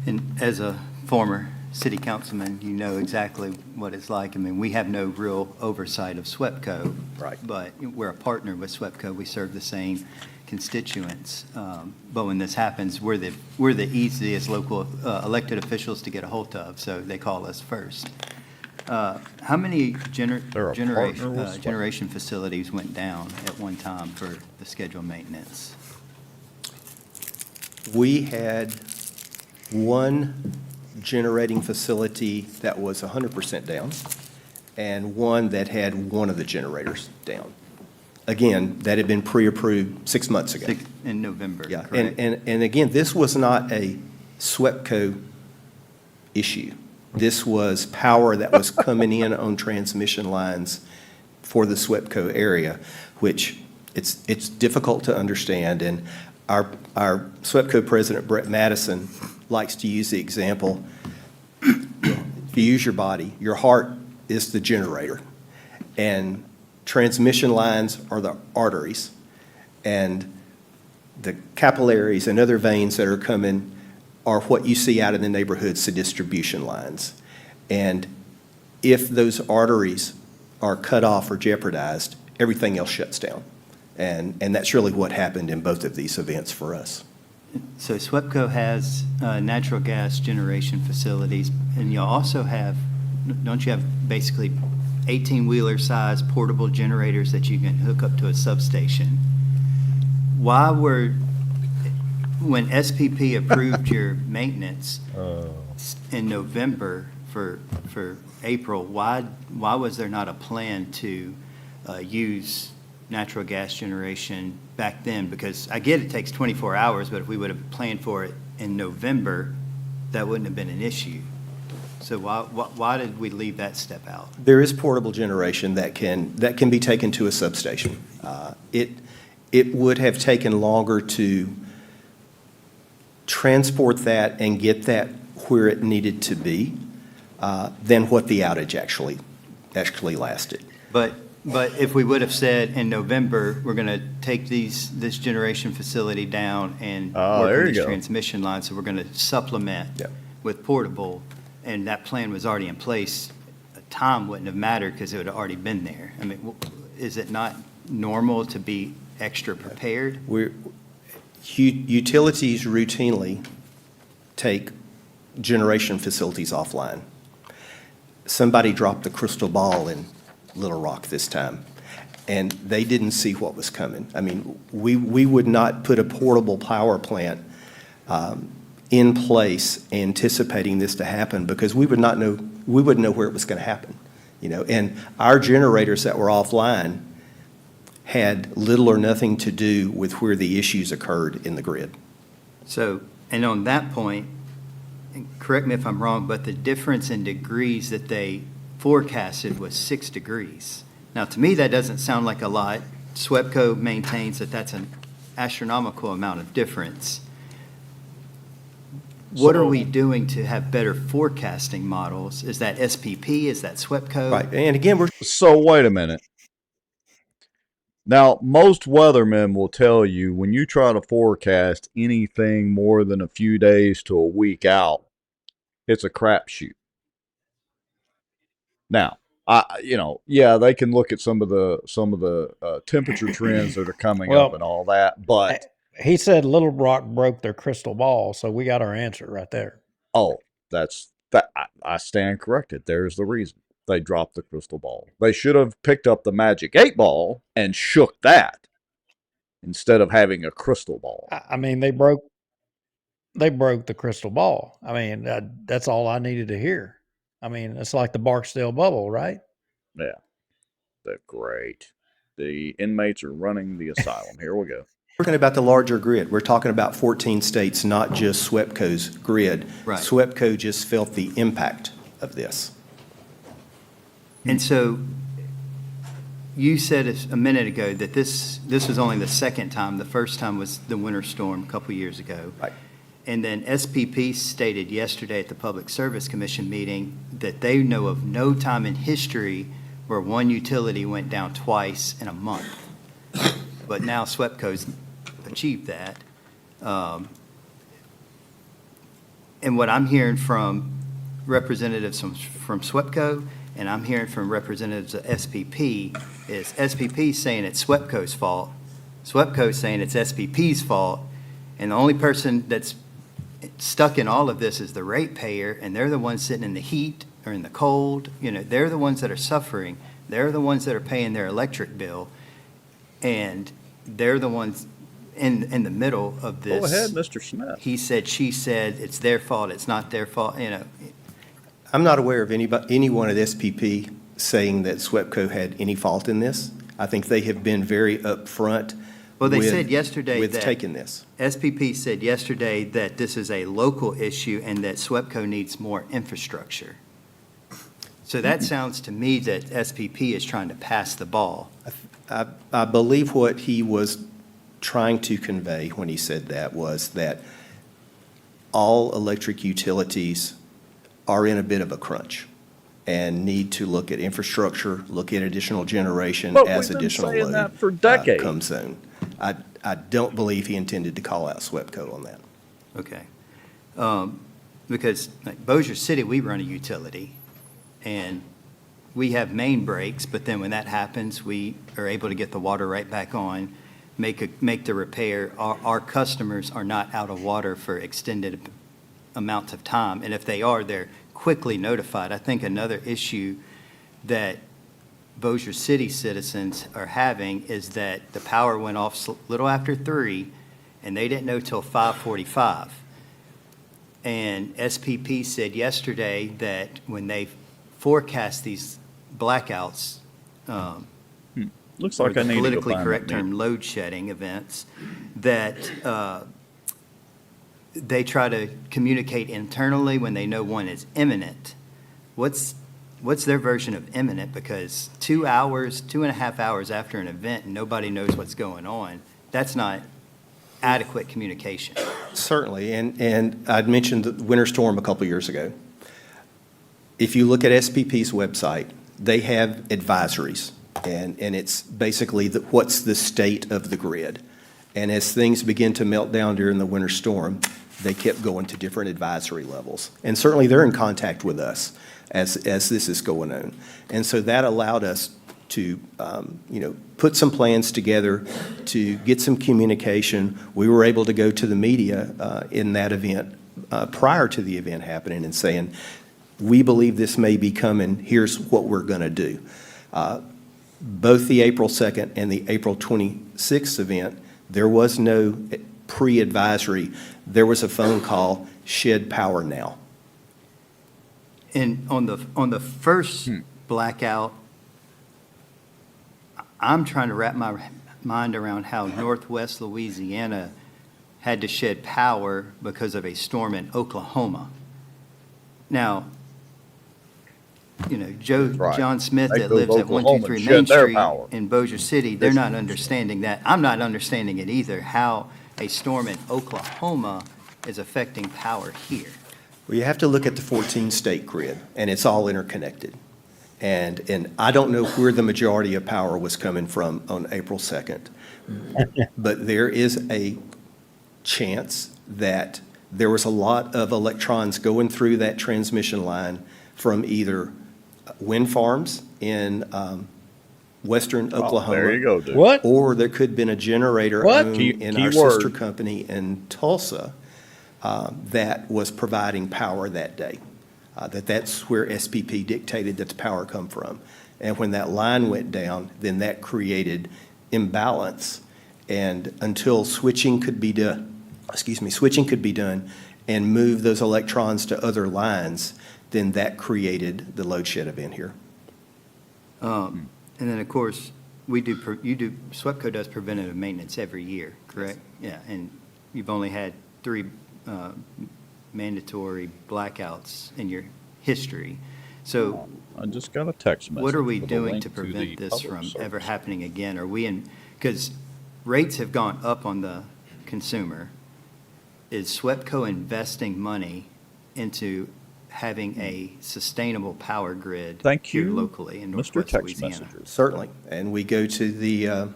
And as a former city councilman, you know exactly what it's like. I mean, we have no real oversight of SWEPCO. Right. But we're a partner with SWEPCO. We serve the same constituents. But when this happens, we're the easiest local elected officials to get a hold of, so they call us first. How many They're a partner with generation facilities went down at one time for the scheduled maintenance? We had one generating facility that was 100% down and one that had one of the generators down. Again, that had been pre-approved 6 months ago. In November, Yeah, correct? and again, this was not a SWEPCO issue. This was power that was coming in on transmission lines for the SWEPCO area, which it's difficult to understand. And our SWEPCO president, Brett Madison, likes to use the example, if you use your body, your heart is the generator, and transmission lines are the arteries, and the capillaries and other veins that are coming are what you see out in the neighborhoods, the distribution lines. And if those arteries are cut off or jeopardized, everything else shuts down. And that's really what happened in both of these events for us. So SWEPCO has natural gas generation facilities, and you also have, don't you have basically 18-wheeler size portable generators that you can hook up to a substation? When SPP approved your maintenance in November for April, why was there not a plan to use natural gas generation back then? Because I get it takes 24 hours, but if we would have planned for it in November, that wouldn't have been an issue. So why did we leave that step out? There is portable generation that can be taken to a substation. It would have taken longer to transport that and get that where it needed to be than what the outage actually lasted. But if we would have said in November, we're going to take this generation facility down and work there on you these go. transmission lines, so we're going to supplement Yep. with portable, and that plan was already in place, time wouldn't have mattered because it would have already been there. I mean, is it not normal to be extra prepared? Utilities routinely take generation facilities offline. Somebody dropped the crystal ball in Little Rock this time, and they didn't see what was coming. I mean, we would not put a portable power plant in place anticipating this to happen because we wouldn't know where it was going to happen, and our generators that were offline had little or nothing to do with where the issues occurred in the grid. So, and on that point, and correct me if I'm wrong, but the difference in degrees that they forecasted was 6 degrees. Now, to me, that doesn't sound like a lot. SWEPCO maintains that that's an astronomical amount of difference. What are we doing to have better forecasting models? Is that SPP? Is that SWEPCO? Right, and again, So wait a minute. Now, most weathermen will tell you when you try to forecast anything more than a few days to a week out, it's a crapshoot. Now, yeah, they can look at some of the temperature trends that are coming up Well, and all that, but he said Little Rock broke their crystal ball, so we got our answer right there. oh, that's that. I stand corrected. There's the reason they dropped the crystal ball. They should have picked up the magic 8 ball and shook that instead of having a crystal ball. I mean, they broke the crystal ball. I mean, that's all I needed to hear. I mean, it's like the Barksdale bubble, right? Yeah, they're great. The inmates are running the asylum. Here we go. We're talking about the larger grid. We're talking about 14 states, not just SWEPCO's grid. Right. SWEPCO just felt the impact of this. And so you said a minute ago that this was only the second time. The first time was the winter storm a couple years ago. Right. And then SPP stated yesterday at the Public Service Commission meeting that they know of no time in history where one utility went down twice in a month. But now SWEPCO's achieved that. And what I'm hearing from representatives from SWEPCO, and I'm hearing from representatives of SPP, is SPP saying it's SWEPCO's fault, SWEPCO saying it's SPP's fault, and the only person that's stuck in all of this is the ratepayer, and they're the ones sitting in the heat or in the cold. They're the ones that are suffering. They're the ones that are paying their electric bill, and they're the ones in the middle of this. Go ahead, Mr. Smith. He said, she said, it's their fault, it's not their fault, I'm not aware of anyone at SPP saying that SWEPCO had any fault in this. I think they have been very upfront Well, they said yesterday with that taking this. SPP said yesterday that this is a local issue and that SWEPCO needs more infrastructure. So that sounds to me that SPP is trying to pass the ball. I believe what he was trying to convey when he said that was that all electric utilities are in a bit of a crunch and need to look at infrastructure, look at additional generation But as we've been additional saying load that for decades. comes in. I don't believe he intended to call out SWEPCO on that. Okay. Because like Bossier City, we run a utility, and we have main breaks, but then when that happens, we are able to get the water right back on, make the repair. Our customers are not out of water for extended amounts of time, and if they are, they're quickly notified. I think another issue that Bossier City citizens are having is that the power went off a little after 3, and they didn't know till 5:45. And SPP said yesterday that when they forecast these blackouts, Looks or like I the need to go politically find correct that term, load shedding events, that they try to communicate internally when they know one is imminent. What's their version of imminent? Because 2.5 hours after an event and nobody knows what's going on, that's not adequate communication. Certainly, and I'd mentioned the winter storm a couple years ago. If you look at SPP's website, they have advisories, and it's basically what's the state of the grid. And as things begin to melt down during the winter storm, they kept going to different advisory levels. And certainly they're in contact with us as this is going on. And so that allowed us to, put some plans together to get some communication. We were able to go to the media in that event prior to the event happening and saying, we believe this may be coming, here's what we're going to do. Both the April 2nd and the April 26th event, there was no pre-advisory. There was a phone call, shed power now. And on the first blackout, I'm trying to wrap my mind around how Northwest Louisiana had to shed power because of a storm in Oklahoma. Now, Right. John Smith They that go to lives at Oklahoma 123 and Main shed their Street power. in Bossier City, they're not understanding that. I'm not understanding it either, how a storm in Oklahoma is affecting power here. Well, you have to look at the 14-state grid, and it's all interconnected. And I don't know where the majority of power was coming from on April 2nd, but there is a chance that there was a lot of electrons going through that transmission line from either wind farms in western Oklahoma. There you go, dude. What? Or there could have been a generator What? owned Key in our sister word. company in Tulsa that was providing power that day. That's where SPP dictated that the power come from. And when that line went down, then that created imbalance. And until switching could be done and move those electrons to other lines, then that created the load shed event here. And then, of course, SWEPCO does preventative maintenance every year, correct? Yeah, and you've only had 3 mandatory blackouts in your history. So I just got a text message. what are we with a doing link to the prevent this public from service. ever happening again? Are we in, because rates have gone up on the consumer. Is SWEPCO investing money into having a sustainable power grid Thank here you, locally in Mr. northwest Text Louisiana? Messages. Certainly. And we go to the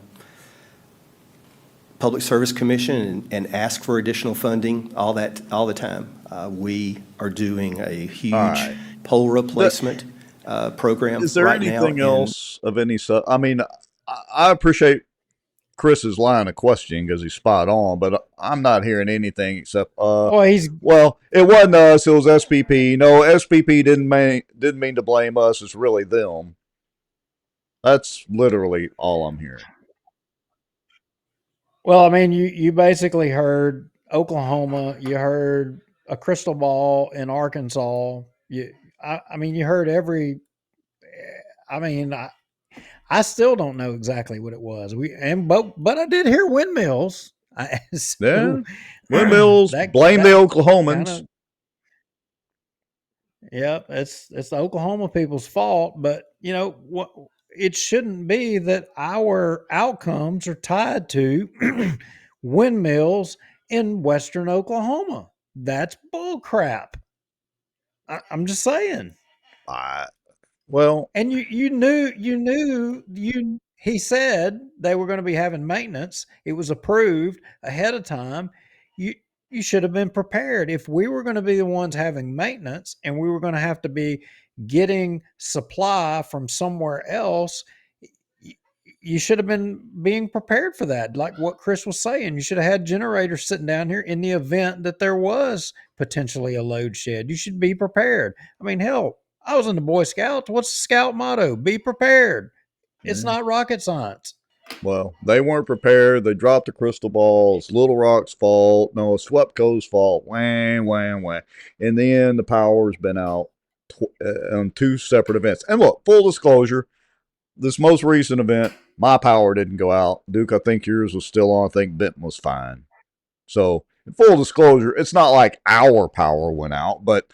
Public Service Commission and ask for additional funding all the time. We are doing a huge right. pole replacement program Is there right now. anything else of any I mean, I appreciate Chris's line of questioning because he's spot on, but I'm not hearing anything except, Well, he's well, it wasn't us, it was SPP. No, SPP didn't mean to blame us. It's really them. That's literally all I'm hearing. well. I mean, you basically heard Oklahoma. You heard a crystal ball in Arkansas. I mean, you heard every. I mean, I still don't know exactly what it was. But I did hear windmills. Yeah. Windmills, blame the Oklahomans. Kinda, yep, it's the Oklahoma people's fault. But you know what? It shouldn't be that our outcomes are tied to windmills in western Oklahoma. That's bull crap. I'm just saying. Well, And he said they were going to be having maintenance. It was approved ahead of time. You should have been prepared. If we were going to be the ones having maintenance and we were going to have to be getting supply from somewhere else, you should have been being prepared for that. Like what Chris was saying, you should have had generators sitting down here in the event that there was potentially a load shed. You should be prepared. I mean, hell, I was in the Boy Scouts. What's the Scout motto? Be prepared. It's not rocket science. well, they weren't prepared. They dropped the crystal ball. It's Little Rock's fault. No, it's SWEPCO's fault. Whang, whang, whang. In the end, the power's been out on 2 separate events. And look, full disclosure, this most recent event, my power didn't go out. Duke, I think yours was still on. I think Benton was fine. So, in full disclosure, it's not like our power went out, but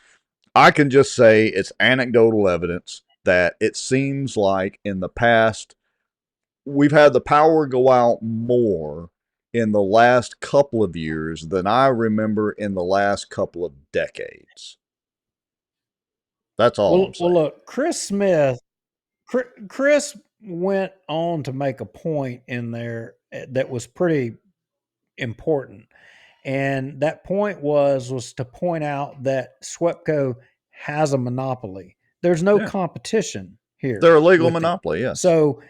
I can just say it's anecdotal evidence that it seems like in the past, we've had the power go out more in the last couple of years than I remember in the last couple of decades. That's all I'm saying. Well, look, Chris went on to make a point in there that was pretty important. And that point was to point out that SWEPCO has a monopoly. There's no competition here. They're a legal with it. monopoly, yes. So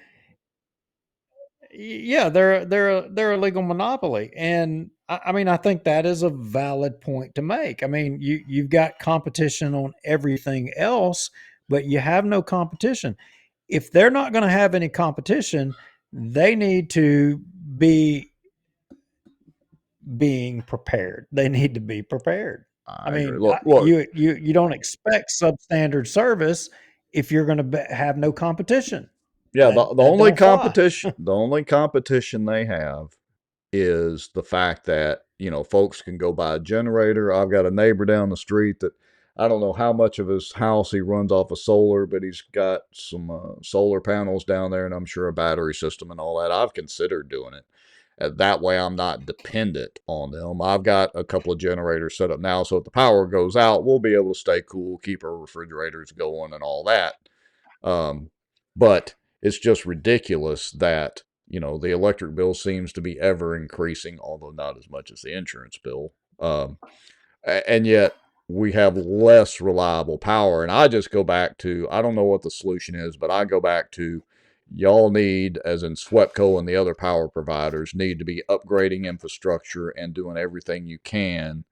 yeah, they're a legal monopoly. And I mean, I think that is a valid point to make. I mean, you've got competition on everything else, but you have no competition. If they're not going to have any competition, they need to be being prepared. They need to be prepared. I mean, look. You don't expect substandard service if you're going to have no competition. Yeah, That the only don't fly. competition they have is the fact that, folks can go buy a generator. I've got a neighbor down the street that I don't know how much of his house he runs off of solar, but he's got some solar panels down there, and I'm sure a battery system and all that. I've considered doing it. That way I'm not dependent on them. I've got a couple of generators set up now, so if the power goes out, we'll be able to stay cool, keep our refrigerators going and all that. But it's just ridiculous that, the electric bill seems to be ever increasing, although not as much as the insurance bill. And yet we have less reliable power. And I just go back to, I don't know what the solution is, but I go back to, y'all need, as in SWEPCO and the other power providers, need to be upgrading infrastructure and doing everything you can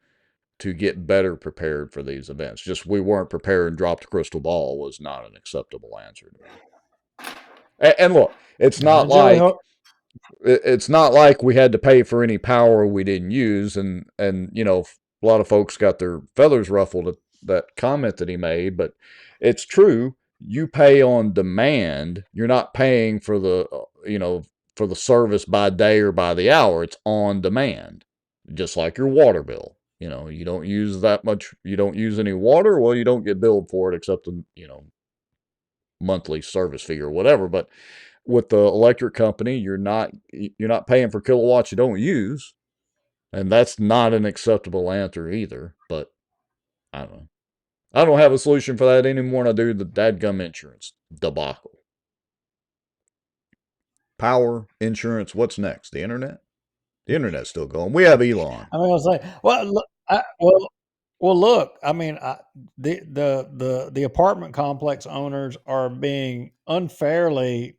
to get better prepared for these events. Just we weren't prepared and dropped a crystal ball was not an acceptable answer to me. And look, it's not like we had to pay for any power we didn't use, and you know, a lot of folks got their feathers ruffled at that comment that he made, but it's true. You pay on demand. You're not paying for the for the service by day or by the hour. It's on demand, just like your water bill. You know, you don't use that much. You don't use any water. Well, you don't get billed for it except the monthly service fee or whatever. But with the electric company, you're not paying for kilowatts you don't use, and that's not an acceptable answer either. But I don't know. I don't have a solution for that any more than I do the dadgum insurance debacle. Power, insurance, what's next? The internet? The internet's still going. We have Elon. I mean, I'll say, well, look, look. I mean, the apartment complex owners are being unfairly,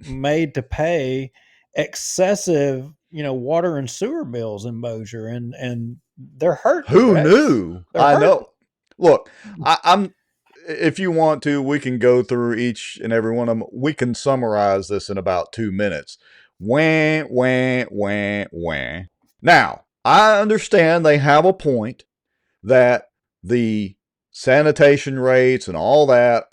made to pay excessive, water and sewer bills in Bossier, and they're hurting. Who Rex. knew? They're I hurting. know. Look, I'm. If you want to, we can go through each and every one of them. We can summarize this in about 2 minutes. Wah, wah, wah, wah. Now, I understand they have a point that the sanitation rates and all that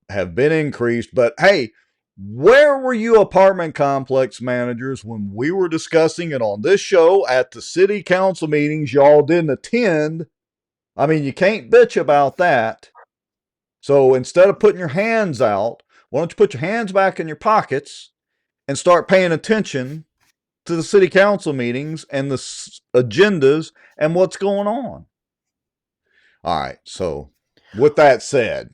have been increased, but hey, where were you apartment complex managers when we were discussing it on this show at the city council meetings y'all didn't attend? I mean, you can't bitch about that. So instead of putting your hands out, why don't you put your hands back in your pockets and start paying attention to the city council meetings and the agendas and what's going on? All right. So with that said,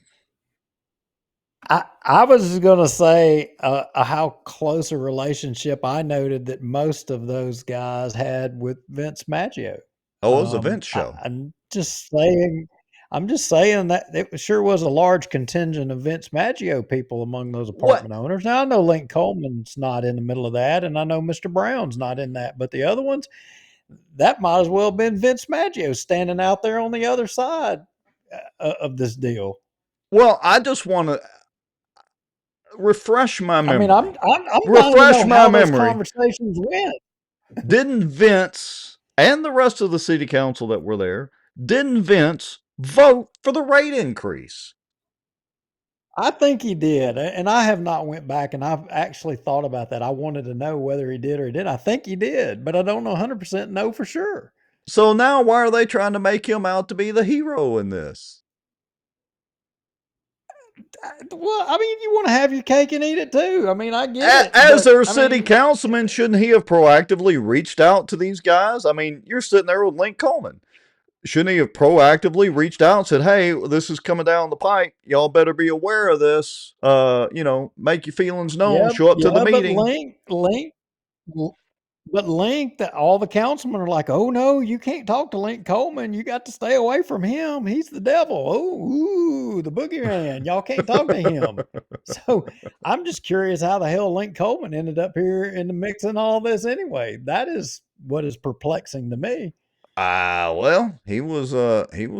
I was going to say how close a relationship I noted that most of those guys had with Vince Maggio. oh, it was a Vince show. I'm just saying that it sure was a large contingent of Vince Maggio people among those apartment owners. Now, I know Link Coleman's not in the middle of that, and I know Mr. Brown's not in that, but the other ones, that might as well have been Vince Maggio standing out there on the other side of this deal. Well, I just want to refresh my memory. I mean, I'm refresh my how memory. Those conversations went. Didn't Vince and the rest of the city council that were there, didn't Vince vote for the rate increase? I think he did, and I have not went back and I've actually thought about that. I wanted to know whether he did or he didn't. I think he did, but I don't know 100% know for sure. So now why are they trying to make him out to be the hero in this? Well, I mean, you want to have your cake and eat it too. I mean, I get it. As their city councilman, shouldn't he have proactively reached out to these guys? I mean, you're sitting there with Link Coleman. Shouldn't he have proactively reached out and said, hey, this is coming down the pike. Y'all better be aware of this. Make your feelings known. Show up to the meeting. But Link, all the councilmen are like, oh, no, you can't talk to Link Coleman. You got to stay away from him. He's the devil. Oh, ooh, the boogeyman. Y'all can't talk to him. So I'm just curious how the hell Link Coleman ended up here in the mix and all this anyway. That is what is perplexing to me. Well, he was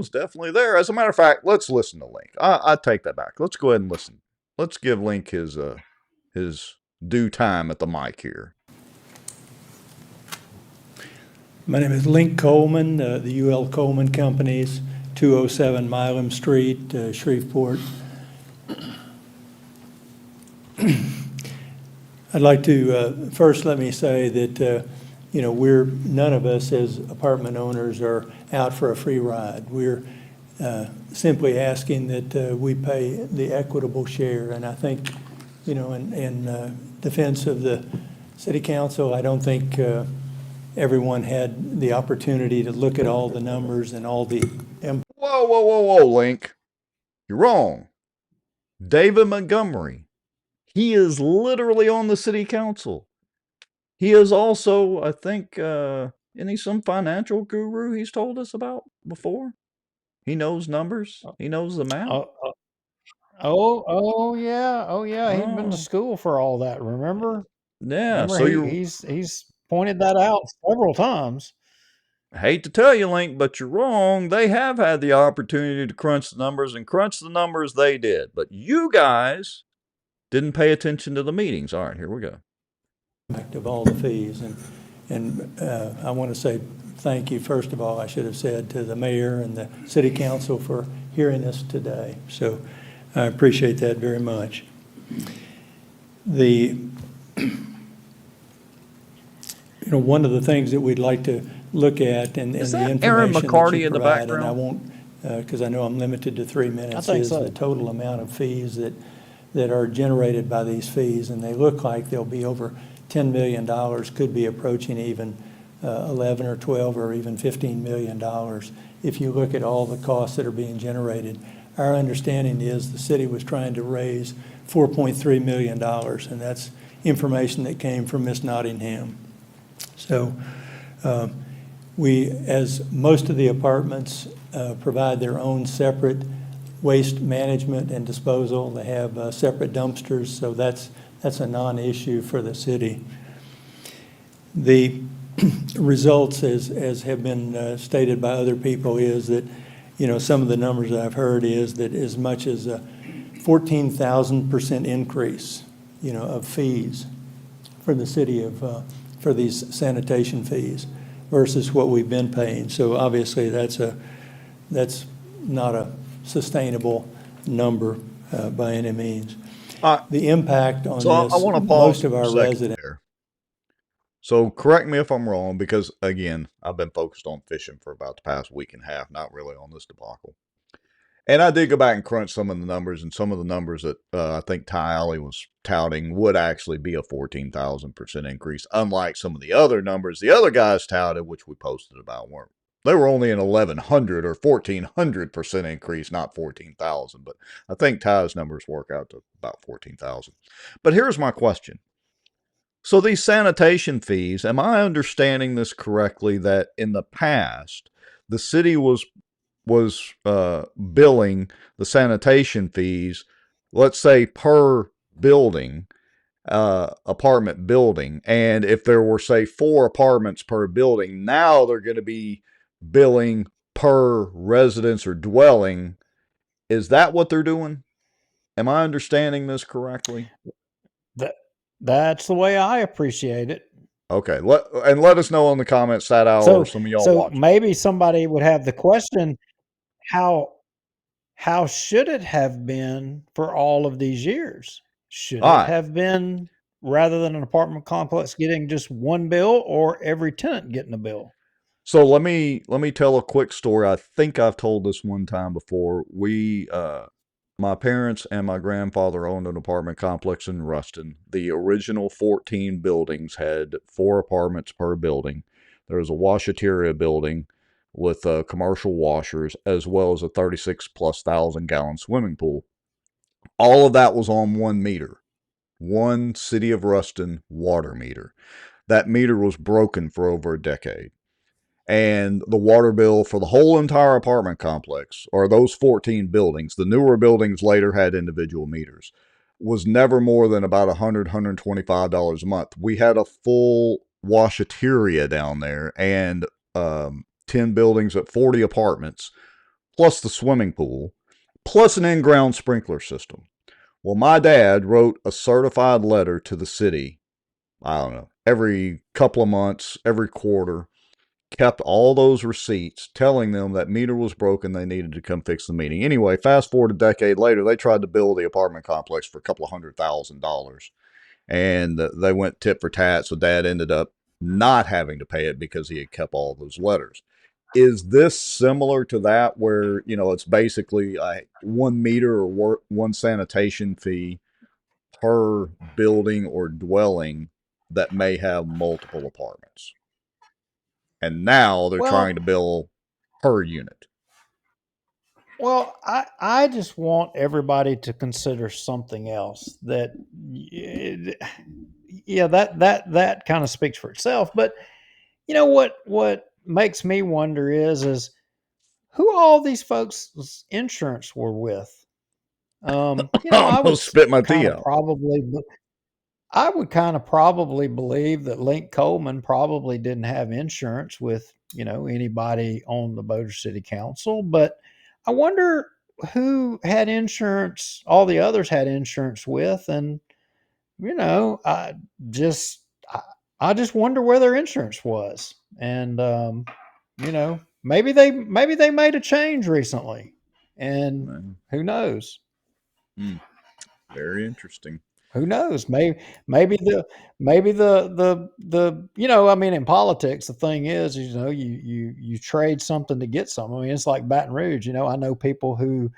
definitely there. As a matter of fact, let's listen to Link. I take that back. Let's go ahead and listen. Let's give Link his due time at the mic here. My name is Link Coleman, the UL Coleman Companies, 207 Milam Street, Shreveport. I'd like to first let me say that none of us as apartment owners are out for a free ride. We're simply asking that we pay the equitable share. And I think, in defense of the city council, I don't think everyone had the opportunity to look at all the numbers and all the... Whoa, Link. You're wrong. David Montgomery, he is literally on the city council. He is also, I think Isn't he some financial guru he's told us about before? He knows numbers. He knows the math. Oh yeah, he'd been to Oh, school for all that. Remember? yeah. Remember So you're he's pointed that out several times. I hate to tell you, Link, but you're wrong. They have had the opportunity to crunch the numbers, and crunch the numbers they did. But you guys didn't pay attention to the meetings. All right, here we go. Of all the fees, and I want to say thank you, first of all, I should have said, to the mayor and the city council for hearing us today. So I appreciate that very much. One of the things that we'd like to look at and the Is information that Aaron that McCarty you in the provide, and I background? won't, because I know I'm limited to 3 minutes, think is so. the total amount of fees that are generated by these fees, and they look like they'll be over $10 million, could be approaching even 11 or 12 or even $15 million. If you look at all the costs that are being generated, our understanding is the city was trying to raise $4.3 million, and that's information that came from Ms. Nottingham. So we, as most of the apartments provide their own separate waste management and disposal. They have separate dumpsters, so that's a non-issue for the city. The results, as have been stated by other people, is that, some of the numbers that I've heard is that as much as a 14,000% increase, of fees for the city of, for these sanitation fees versus what we've been paying. So obviously that's not a sustainable number by any means. The impact on So I this, want to pause most of for a our second residents. there. So correct me if I'm wrong, because again, I've been focused on fishing for about the past week and a half, not really on this debacle. And I did go back and crunch some of the numbers, and some of the numbers that I think Ty Alley was touting would actually be a 14,000% increase, unlike some of the other numbers the other guys touted, which we posted about, weren't. They were only an 1,100 or 1,400% increase, not 14,000. But I think Ty's numbers work out to about 14,000. But here's my question. So these sanitation fees, am I understanding this correctly, that in the past the city was billing the sanitation fees, let's say per building, apartment building, and if there were, say, 4 apartments per building, now they're going to be billing per residence or dwelling? Is that what they're doing? Am I understanding this correctly? That's the way I appreciate it. Okay, let us know in the comments, that hour, or some of y'all So watching. maybe somebody would have the question, how should it have been for all of these years? Should All it right. have been, rather than an apartment complex getting just one bill, or every tenant getting a bill? So let me tell a quick story. I think I've told this one time before. My parents and my grandfather owned an apartment complex in Ruston. The original 14 buildings had 4 apartments per building. There was a washateria building with commercial washers, as well as a 36,000+ gallon swimming pool. All of that was on one meter, one City of Ruston water meter. That meter was broken for over a decade. And the water bill for the whole entire apartment complex, or those 14 buildings, the newer buildings later had individual meters, was never more than about $100, $125 a month. We had a full washateria down there, and 10 buildings at 40 apartments, plus the swimming pool, plus an in-ground sprinkler system. Well, my dad wrote a certified letter to the city, I don't know, every couple of months, every quarter, kept all those receipts, telling them that meter was broken, they needed to come fix the meter. Anyway, fast forward a decade later, they tried to build the apartment complex for a couple of $100,000, and they went tit for tat, so Dad ended up not having to pay it because he had kept all those letters. Is this similar to that, where, it's basically 1 meter or 1 sanitation fee per building or dwelling that may have multiple apartments? And now they're trying to bill per unit. Well, I just want everybody to consider something else that, yeah, that kind of speaks for itself. But what makes me wonder is who all these folks' insurance were with. I I would almost spit my tea kind of out. I would kind of probably believe that Link Coleman probably didn't have insurance with, anybody on the Bossier City Council, but I wonder who had insurance, all the others had insurance with, and, just, I, I just wonder where their insurance was. And, maybe they made a change recently, and Man, who knows? very interesting. Who knows? Maybe the I mean, in politics, the thing is, you trade something to get something. I mean, it's like Baton Rouge. I know people who,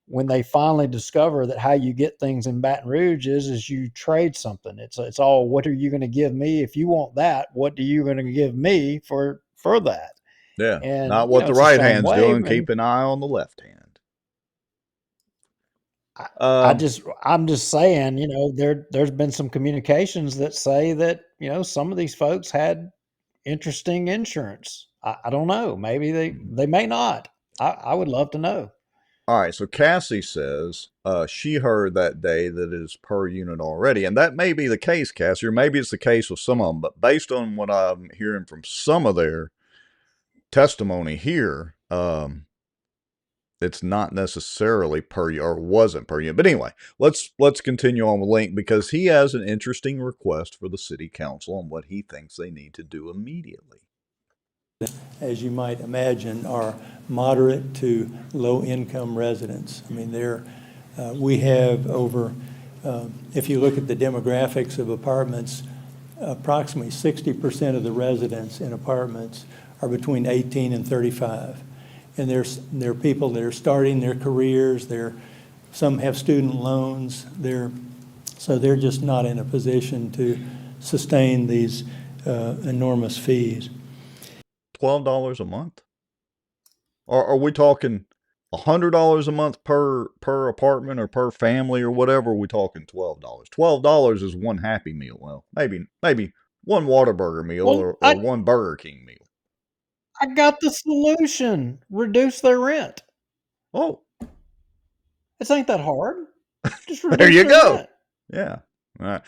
when they finally discover that how you get things in Baton Rouge is you trade something. It's all, what are you going to give me if you want that? What are you going to give me for that? Yeah, And not what the it's the right same hand's way. doing. And Keep an eye on the left hand. I'm just saying, there's been some communications that say that, some of these folks had interesting insurance. I don't know. Maybe they may not. I would love to know. All right, so Cassie says she heard that day that it is per unit already, and that may be the case, Cassie, or maybe it's the case with some of them. But based on what I'm hearing from some of their testimony here, it's not necessarily per unit, or wasn't per unit. But anyway, let's continue on with Link, because he has an interesting request for the city council on what he thinks they need to do immediately. As you might imagine, are moderate to low-income residents. I mean, we have over, if you look at the demographics of apartments, approximately 60% of the residents in apartments are between 18 and 35. And there are people that are starting their careers. Some have student loans. So they're just not in a position to sustain these enormous fees. $12 a month? Or are we talking $100 a month per apartment or per family or whatever? Are we talking $12? $12 is one Happy Meal. Well, maybe one Whataburger meal, Well, or I one Burger King meal. I got the solution. Reduce their rent. Oh, It ain't that hard. Just there reduce you their go. rent. Yeah. All right.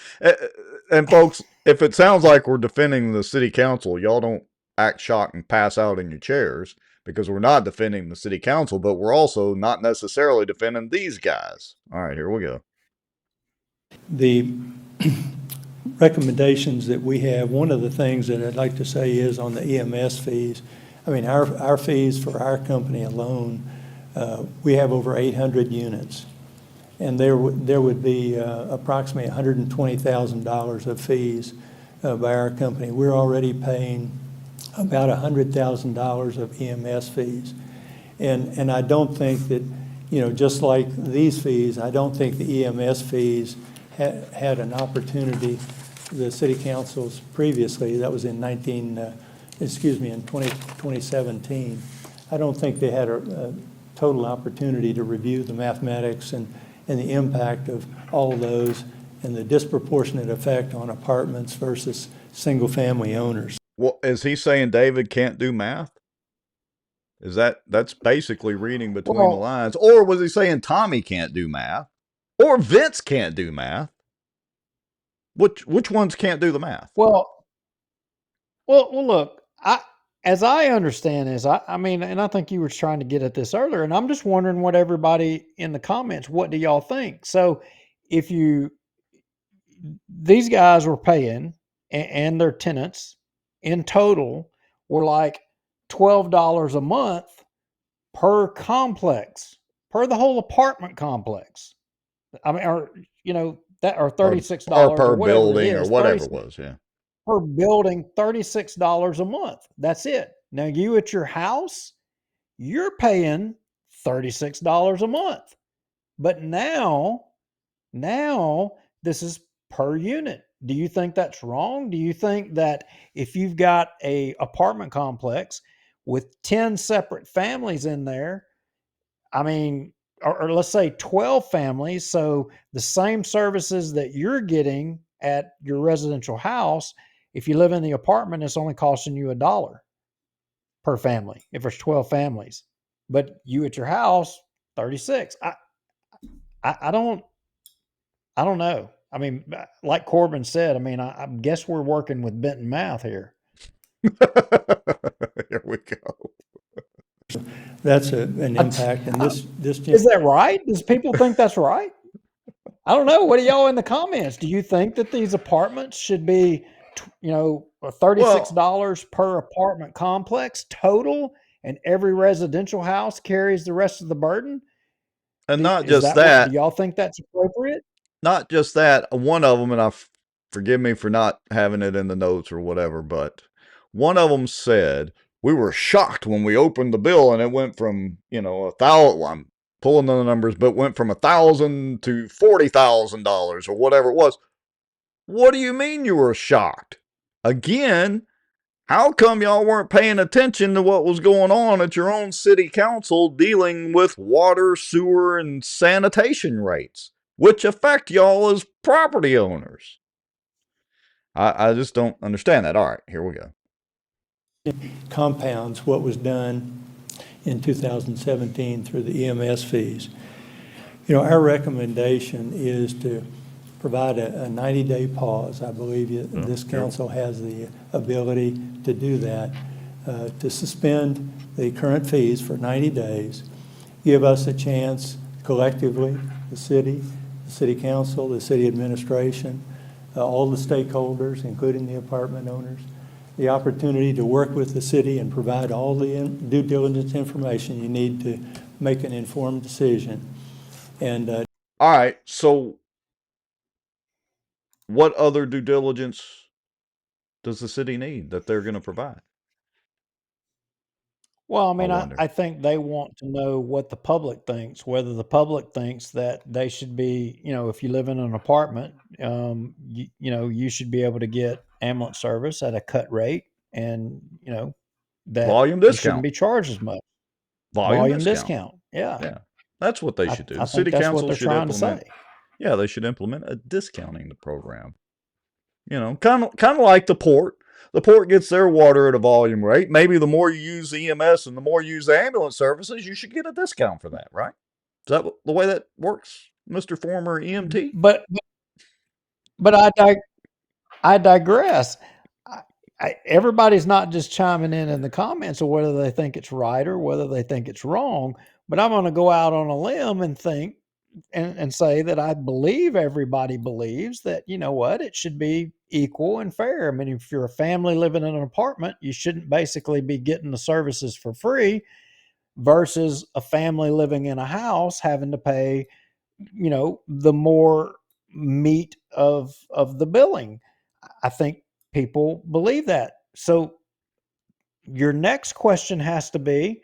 And folks, if it sounds like we're defending the city council, y'all don't act shocked and pass out in your chairs, because we're not defending the city council, but we're also not necessarily defending these guys. All right, here we go. The recommendations that we have, one of the things that I'd like to say is on the EMS fees. I mean, our fees for our company alone, we have over 800 units. And there would be approximately $120,000 of fees by our company. We're already paying about $100,000 of EMS fees. And I don't think that, just like these fees, I don't think the EMS fees had an opportunity. The city councils previously, that was in 2017, I don't think they had a total opportunity to review the mathematics and the impact of all of those and the disproportionate effect on apartments versus single-family owners. Well, is he saying David can't do math? That's basically reading between the Well, lines? Or was he saying Tommy can't do math? Or Vince can't do math? Which ones can't do the math? well, look, as I understand this, I mean, and I think you were trying to get at this earlier, and I'm just wondering what everybody in the comments, what do y'all think? So if these guys were paying, and their tenants in total were like $12 a month per complex, per the whole apartment complex. I mean, or, or $36 Or or per whatever it building, or is, whatever it was, yeah. per building, $36 a month. That's it. Now you at your house, you're paying $36 a month. But now this is per unit. Do you think that's wrong? Do you think that if you've got a apartment complex with 10 separate families in there, I mean, or let's say 12 families, so the same services that you're getting at your residential house, If you live in the apartment, it's only costing you $1 per family if there's 12 families. But you at your house, 36. I don't know. I mean, like Corbin said, I mean, I guess we're working with Benton math here. Here we go. That's an impact, and this Is just, that right? Does people think that's right? I don't know. What do y'all in the comments? Do you think that these apartments should be, $36 per apartment complex total, and every residential house carries the rest of the burden? And not Is just that that, do y'all think that's appropriate? not just that, one of them, and forgive me for not having it in the notes or whatever, but one of them said, we were shocked when we opened the bill and it went from, $1,000, I'm pulling the numbers, but went from $1,000 to $40,000 or whatever it was. What do you mean you were shocked? Again, how come y'all weren't paying attention to what was going on at your own city council dealing with water, sewer, and sanitation rates, which affect y'all as property owners? I just don't understand that. All right, here we go. compounds what was done in 2017 through the EMS fees. Our recommendation is to provide a 90-day pause. I believe this council has the ability to do that, to suspend the current fees for 90 days, give us a chance collectively, the city council, the city administration, all the stakeholders, including the apartment owners, the opportunity to work with the city and provide all the due diligence information you need to make an informed decision. And all right, so what other due diligence does the city need that they're going to provide? Well, I mean, I think they want to know what the public thinks, whether the public thinks that they should be, if you live in an apartment, you should be able to get ambulance service at a cut rate, and, that Volume you shouldn't discount. be charged as much. Volume discount. Yeah. Yeah. That's what they should do. I The think city that's what council they're should trying to implement. say. Yeah, they should implement a discounting the program. Kind of like the port. The port gets their water at a volume rate. Maybe the more you use EMS and the more you use the ambulance services, you should get a discount for that, right? Is that the way that works, Mr. Former EMT? But I digress. Everybody's not just chiming in the comments of whether they think it's right or whether they think it's wrong. But I'm going to go out on a limb and think and say that I believe everybody believes that, it should be equal and fair. I mean, if you're a family living in an apartment, you shouldn't basically be getting the services for free versus a family living in a house having to pay, the more meat of the billing. I think people believe that. So your next question has to be,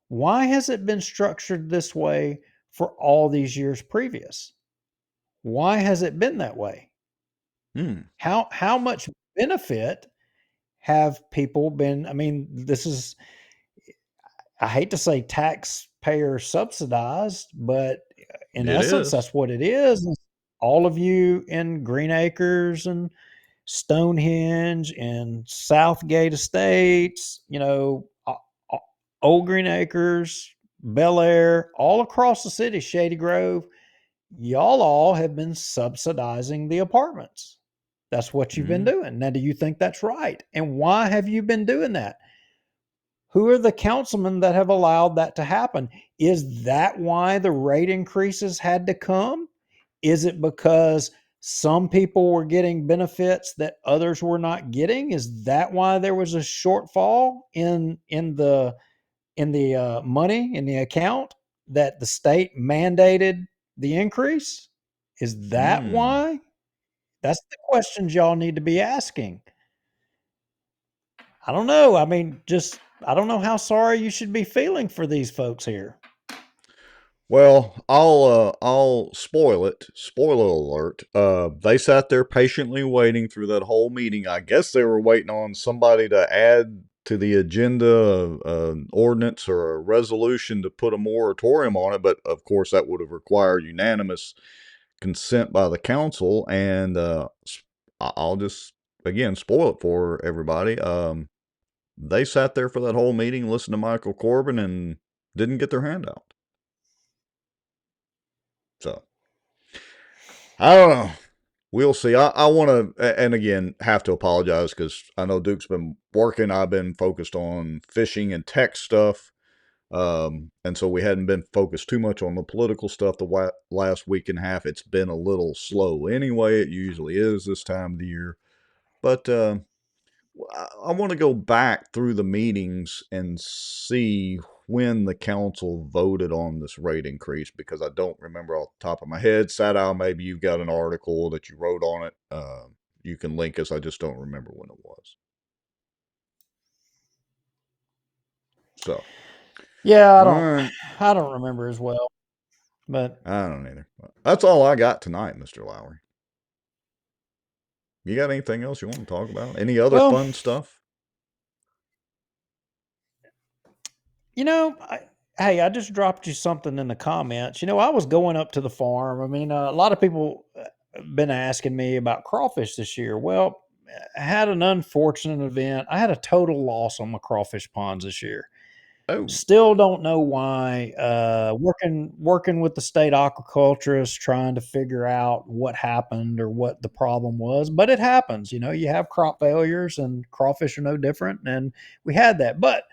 why has it been structured this way for all these years previous? Why has it been that way? How much benefit have people been? I mean, I hate to say taxpayer subsidized, but in essence, that's what it is. All of you in Green Acres and Stonehenge and Southgate Estates, Old Green Acres, Bel Air, all across the city, Shady Grove, y'all all have been subsidizing the apartments. That's what you've been doing. Now, do you think that's right? And why have you been doing that? Who are the councilmen that have allowed that to happen? Is that why the rate increases had to come? Is it because some people were getting benefits that others were not getting? Is that why there was a shortfall in the money in the account that the state mandated the increase? Is that why? That's the questions y'all need to be asking. I don't know. I mean, I don't know how sorry you should be feeling for these folks here. Well, I'll spoil it. Spoiler alert. They sat there patiently waiting through that whole meeting. I guess they were waiting on somebody to add to the agenda an ordinance or a resolution to put a moratorium on it, but of course that would have required unanimous consent by the council. And I'll just again, spoil it for everybody. They sat there for that whole meeting, listened to Michael Corbin, and didn't get their hand out. So, I don't know. We'll see. I want to, and again, have to apologize because I know Duke's been working. I've been focused on fishing and tech stuff. And so we hadn't been focused too much on the political stuff the last week and a half. It's been a little slow anyway. It usually is this time of the year. But I want to go back through the meetings and see when the council voted on this rate increase because I don't remember off the top of my head. Sadal, maybe you've got an article that you wrote on it. You can link us. I just don't remember when it was. So. Yeah, Right. I don't remember as well, but I don't either. That's all I got tonight, Mr. Lowry. You got anything else you want to talk about? Any other well, fun stuff? you know, hey, I just dropped you something in the comments. You know, I was going up to the farm. I mean, a lot of people been asking me about crawfish this year. Well, I had an unfortunate event. I had a total loss on my crawfish ponds this year. Oh, Still don't know why. Working with the state aquaculturist, trying to figure out what happened or what the problem was. But it happens. You know, you have crop failures, and crawfish are no different. And we had that. But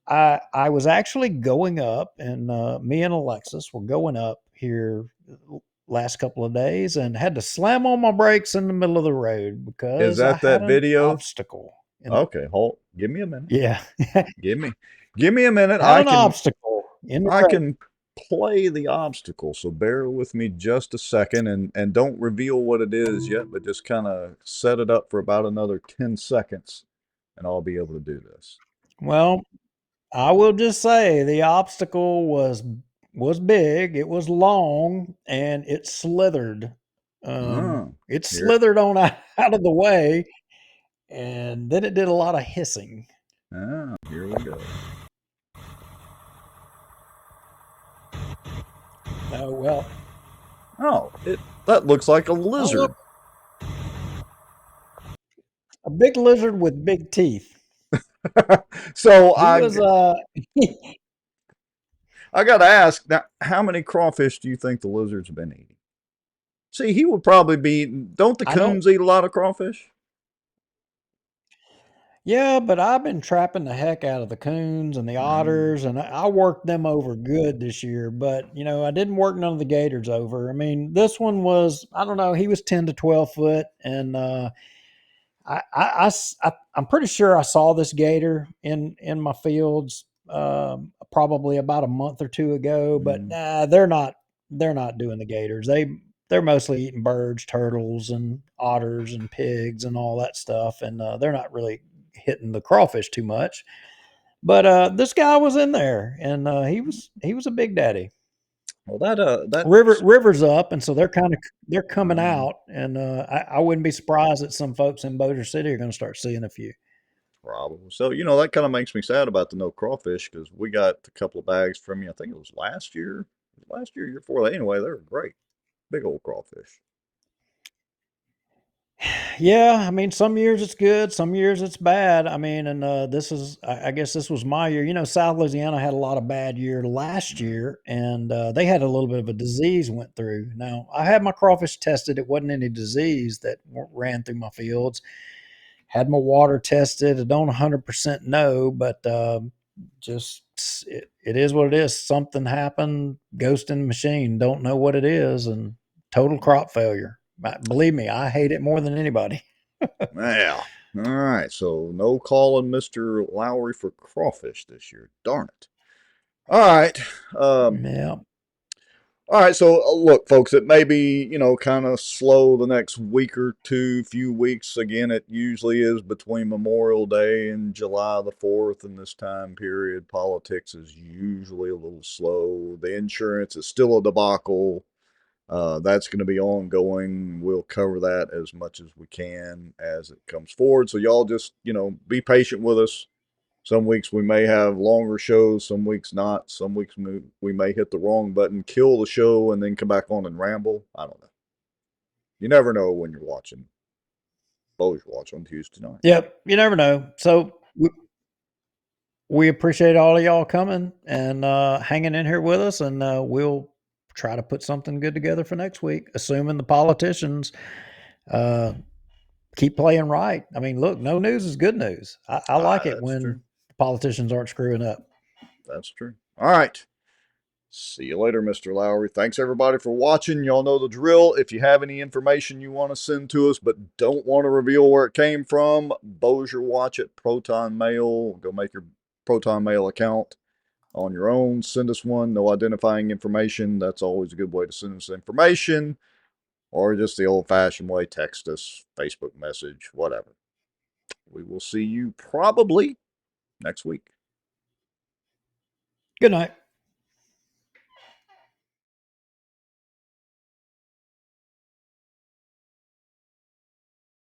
I was actually going up, and me and Alexis were going up here last couple of days, and had to slam on my brakes in the middle of the road is because I that had an video? obstacle. Okay, hold. Give me a minute. Yeah, Give me a minute. had an obstacle in the I road. can play the obstacle. So bear with me just a second, and don't reveal what it is yet, but just kind of set it up for about another 10 seconds, and I'll be able to do this. Well, I will just say the obstacle was big, it was long, and it slithered. Oh, It here. slithered on out of the way, and then it did a lot of hissing. Here we go. Oh well. Oh, that looks like a Oh, lizard. a big lizard with big teeth. So He was I got to ask now, how many crawfish do you think the lizard's been eating? See, he would probably be. Don't the I don't coons eat a lot of crawfish? Yeah, but I've been trapping the heck out of the coons and the Mm, otters, and I worked them over good this year. But you know, I didn't work none of the gators over. I mean, this one was, I don't know, he was 10 to 12 foot, and I'm pretty sure I saw this gator in my fields probably about a month or two ago. But mm. nah, they're not doing the gators. They're mostly eating birds, turtles, and otters and pigs and all that stuff, and they're not really hitting the crawfish too much. But this guy was in there, and he was a big daddy. Well, that River's up, and so they're coming uh, out, and I wouldn't be surprised that some folks in Bossier City are going to start seeing a few. probably. So that kind of makes me sad about the no crawfish because we got a couple of bags from you. I think it was last year, year before that. Anyway, they were great, big old crawfish. Yeah, I mean, some years it's good, some years it's bad. I mean, and this is, I guess, this was my year. You know, South Louisiana had a lot of bad year last Mm, year, and they had a little bit of a disease went through. Now, I had my crawfish tested; it wasn't any disease that ran through my fields. Had my water tested. I don't 100% know, but just it is what it is. Something happened, ghost in the machine. Don't know what it is, and total crop failure. Believe me, I hate it more than anybody. well, all right. So no calling Mr. Lowry for crawfish this year. Darn it. All right. Um, Yeah. All right, so look, folks, it may be, kind of slow the next week or two, few weeks. Again, it usually is between Memorial Day and July the 4th in this time period. Politics is usually a little slow. The insurance is still a debacle. That's going to be ongoing. We'll cover that as much as we can as it comes forward. So y'all just, be patient with us. Some weeks we may have longer shows, some weeks not. Some weeks we may hit the wrong button, kill the show, and then come back on and ramble. I don't know. You never know when you're watching. Bossier Watch on Tuesday night. Yep. You never know. So we appreciate all of y'all coming and hanging in here with us, and we'll try to put something good together for next week, assuming the politicians keep playing right. I mean, look, no news is good news. I like it when true. politicians aren't screwing up. That's true. All right. See you later, Mr. Lowry. Thanks, everybody, for watching. Y'all know the drill. If you have any information you want to send to us but don't want to reveal where it came from, Bossier Watch at Proton Mail. Go make your Proton Mail account on your own. Send us one. No identifying information. That's always a good way to send us information. Or just the old-fashioned way, text us, Facebook message, whatever. We will see you probably next week. Good night.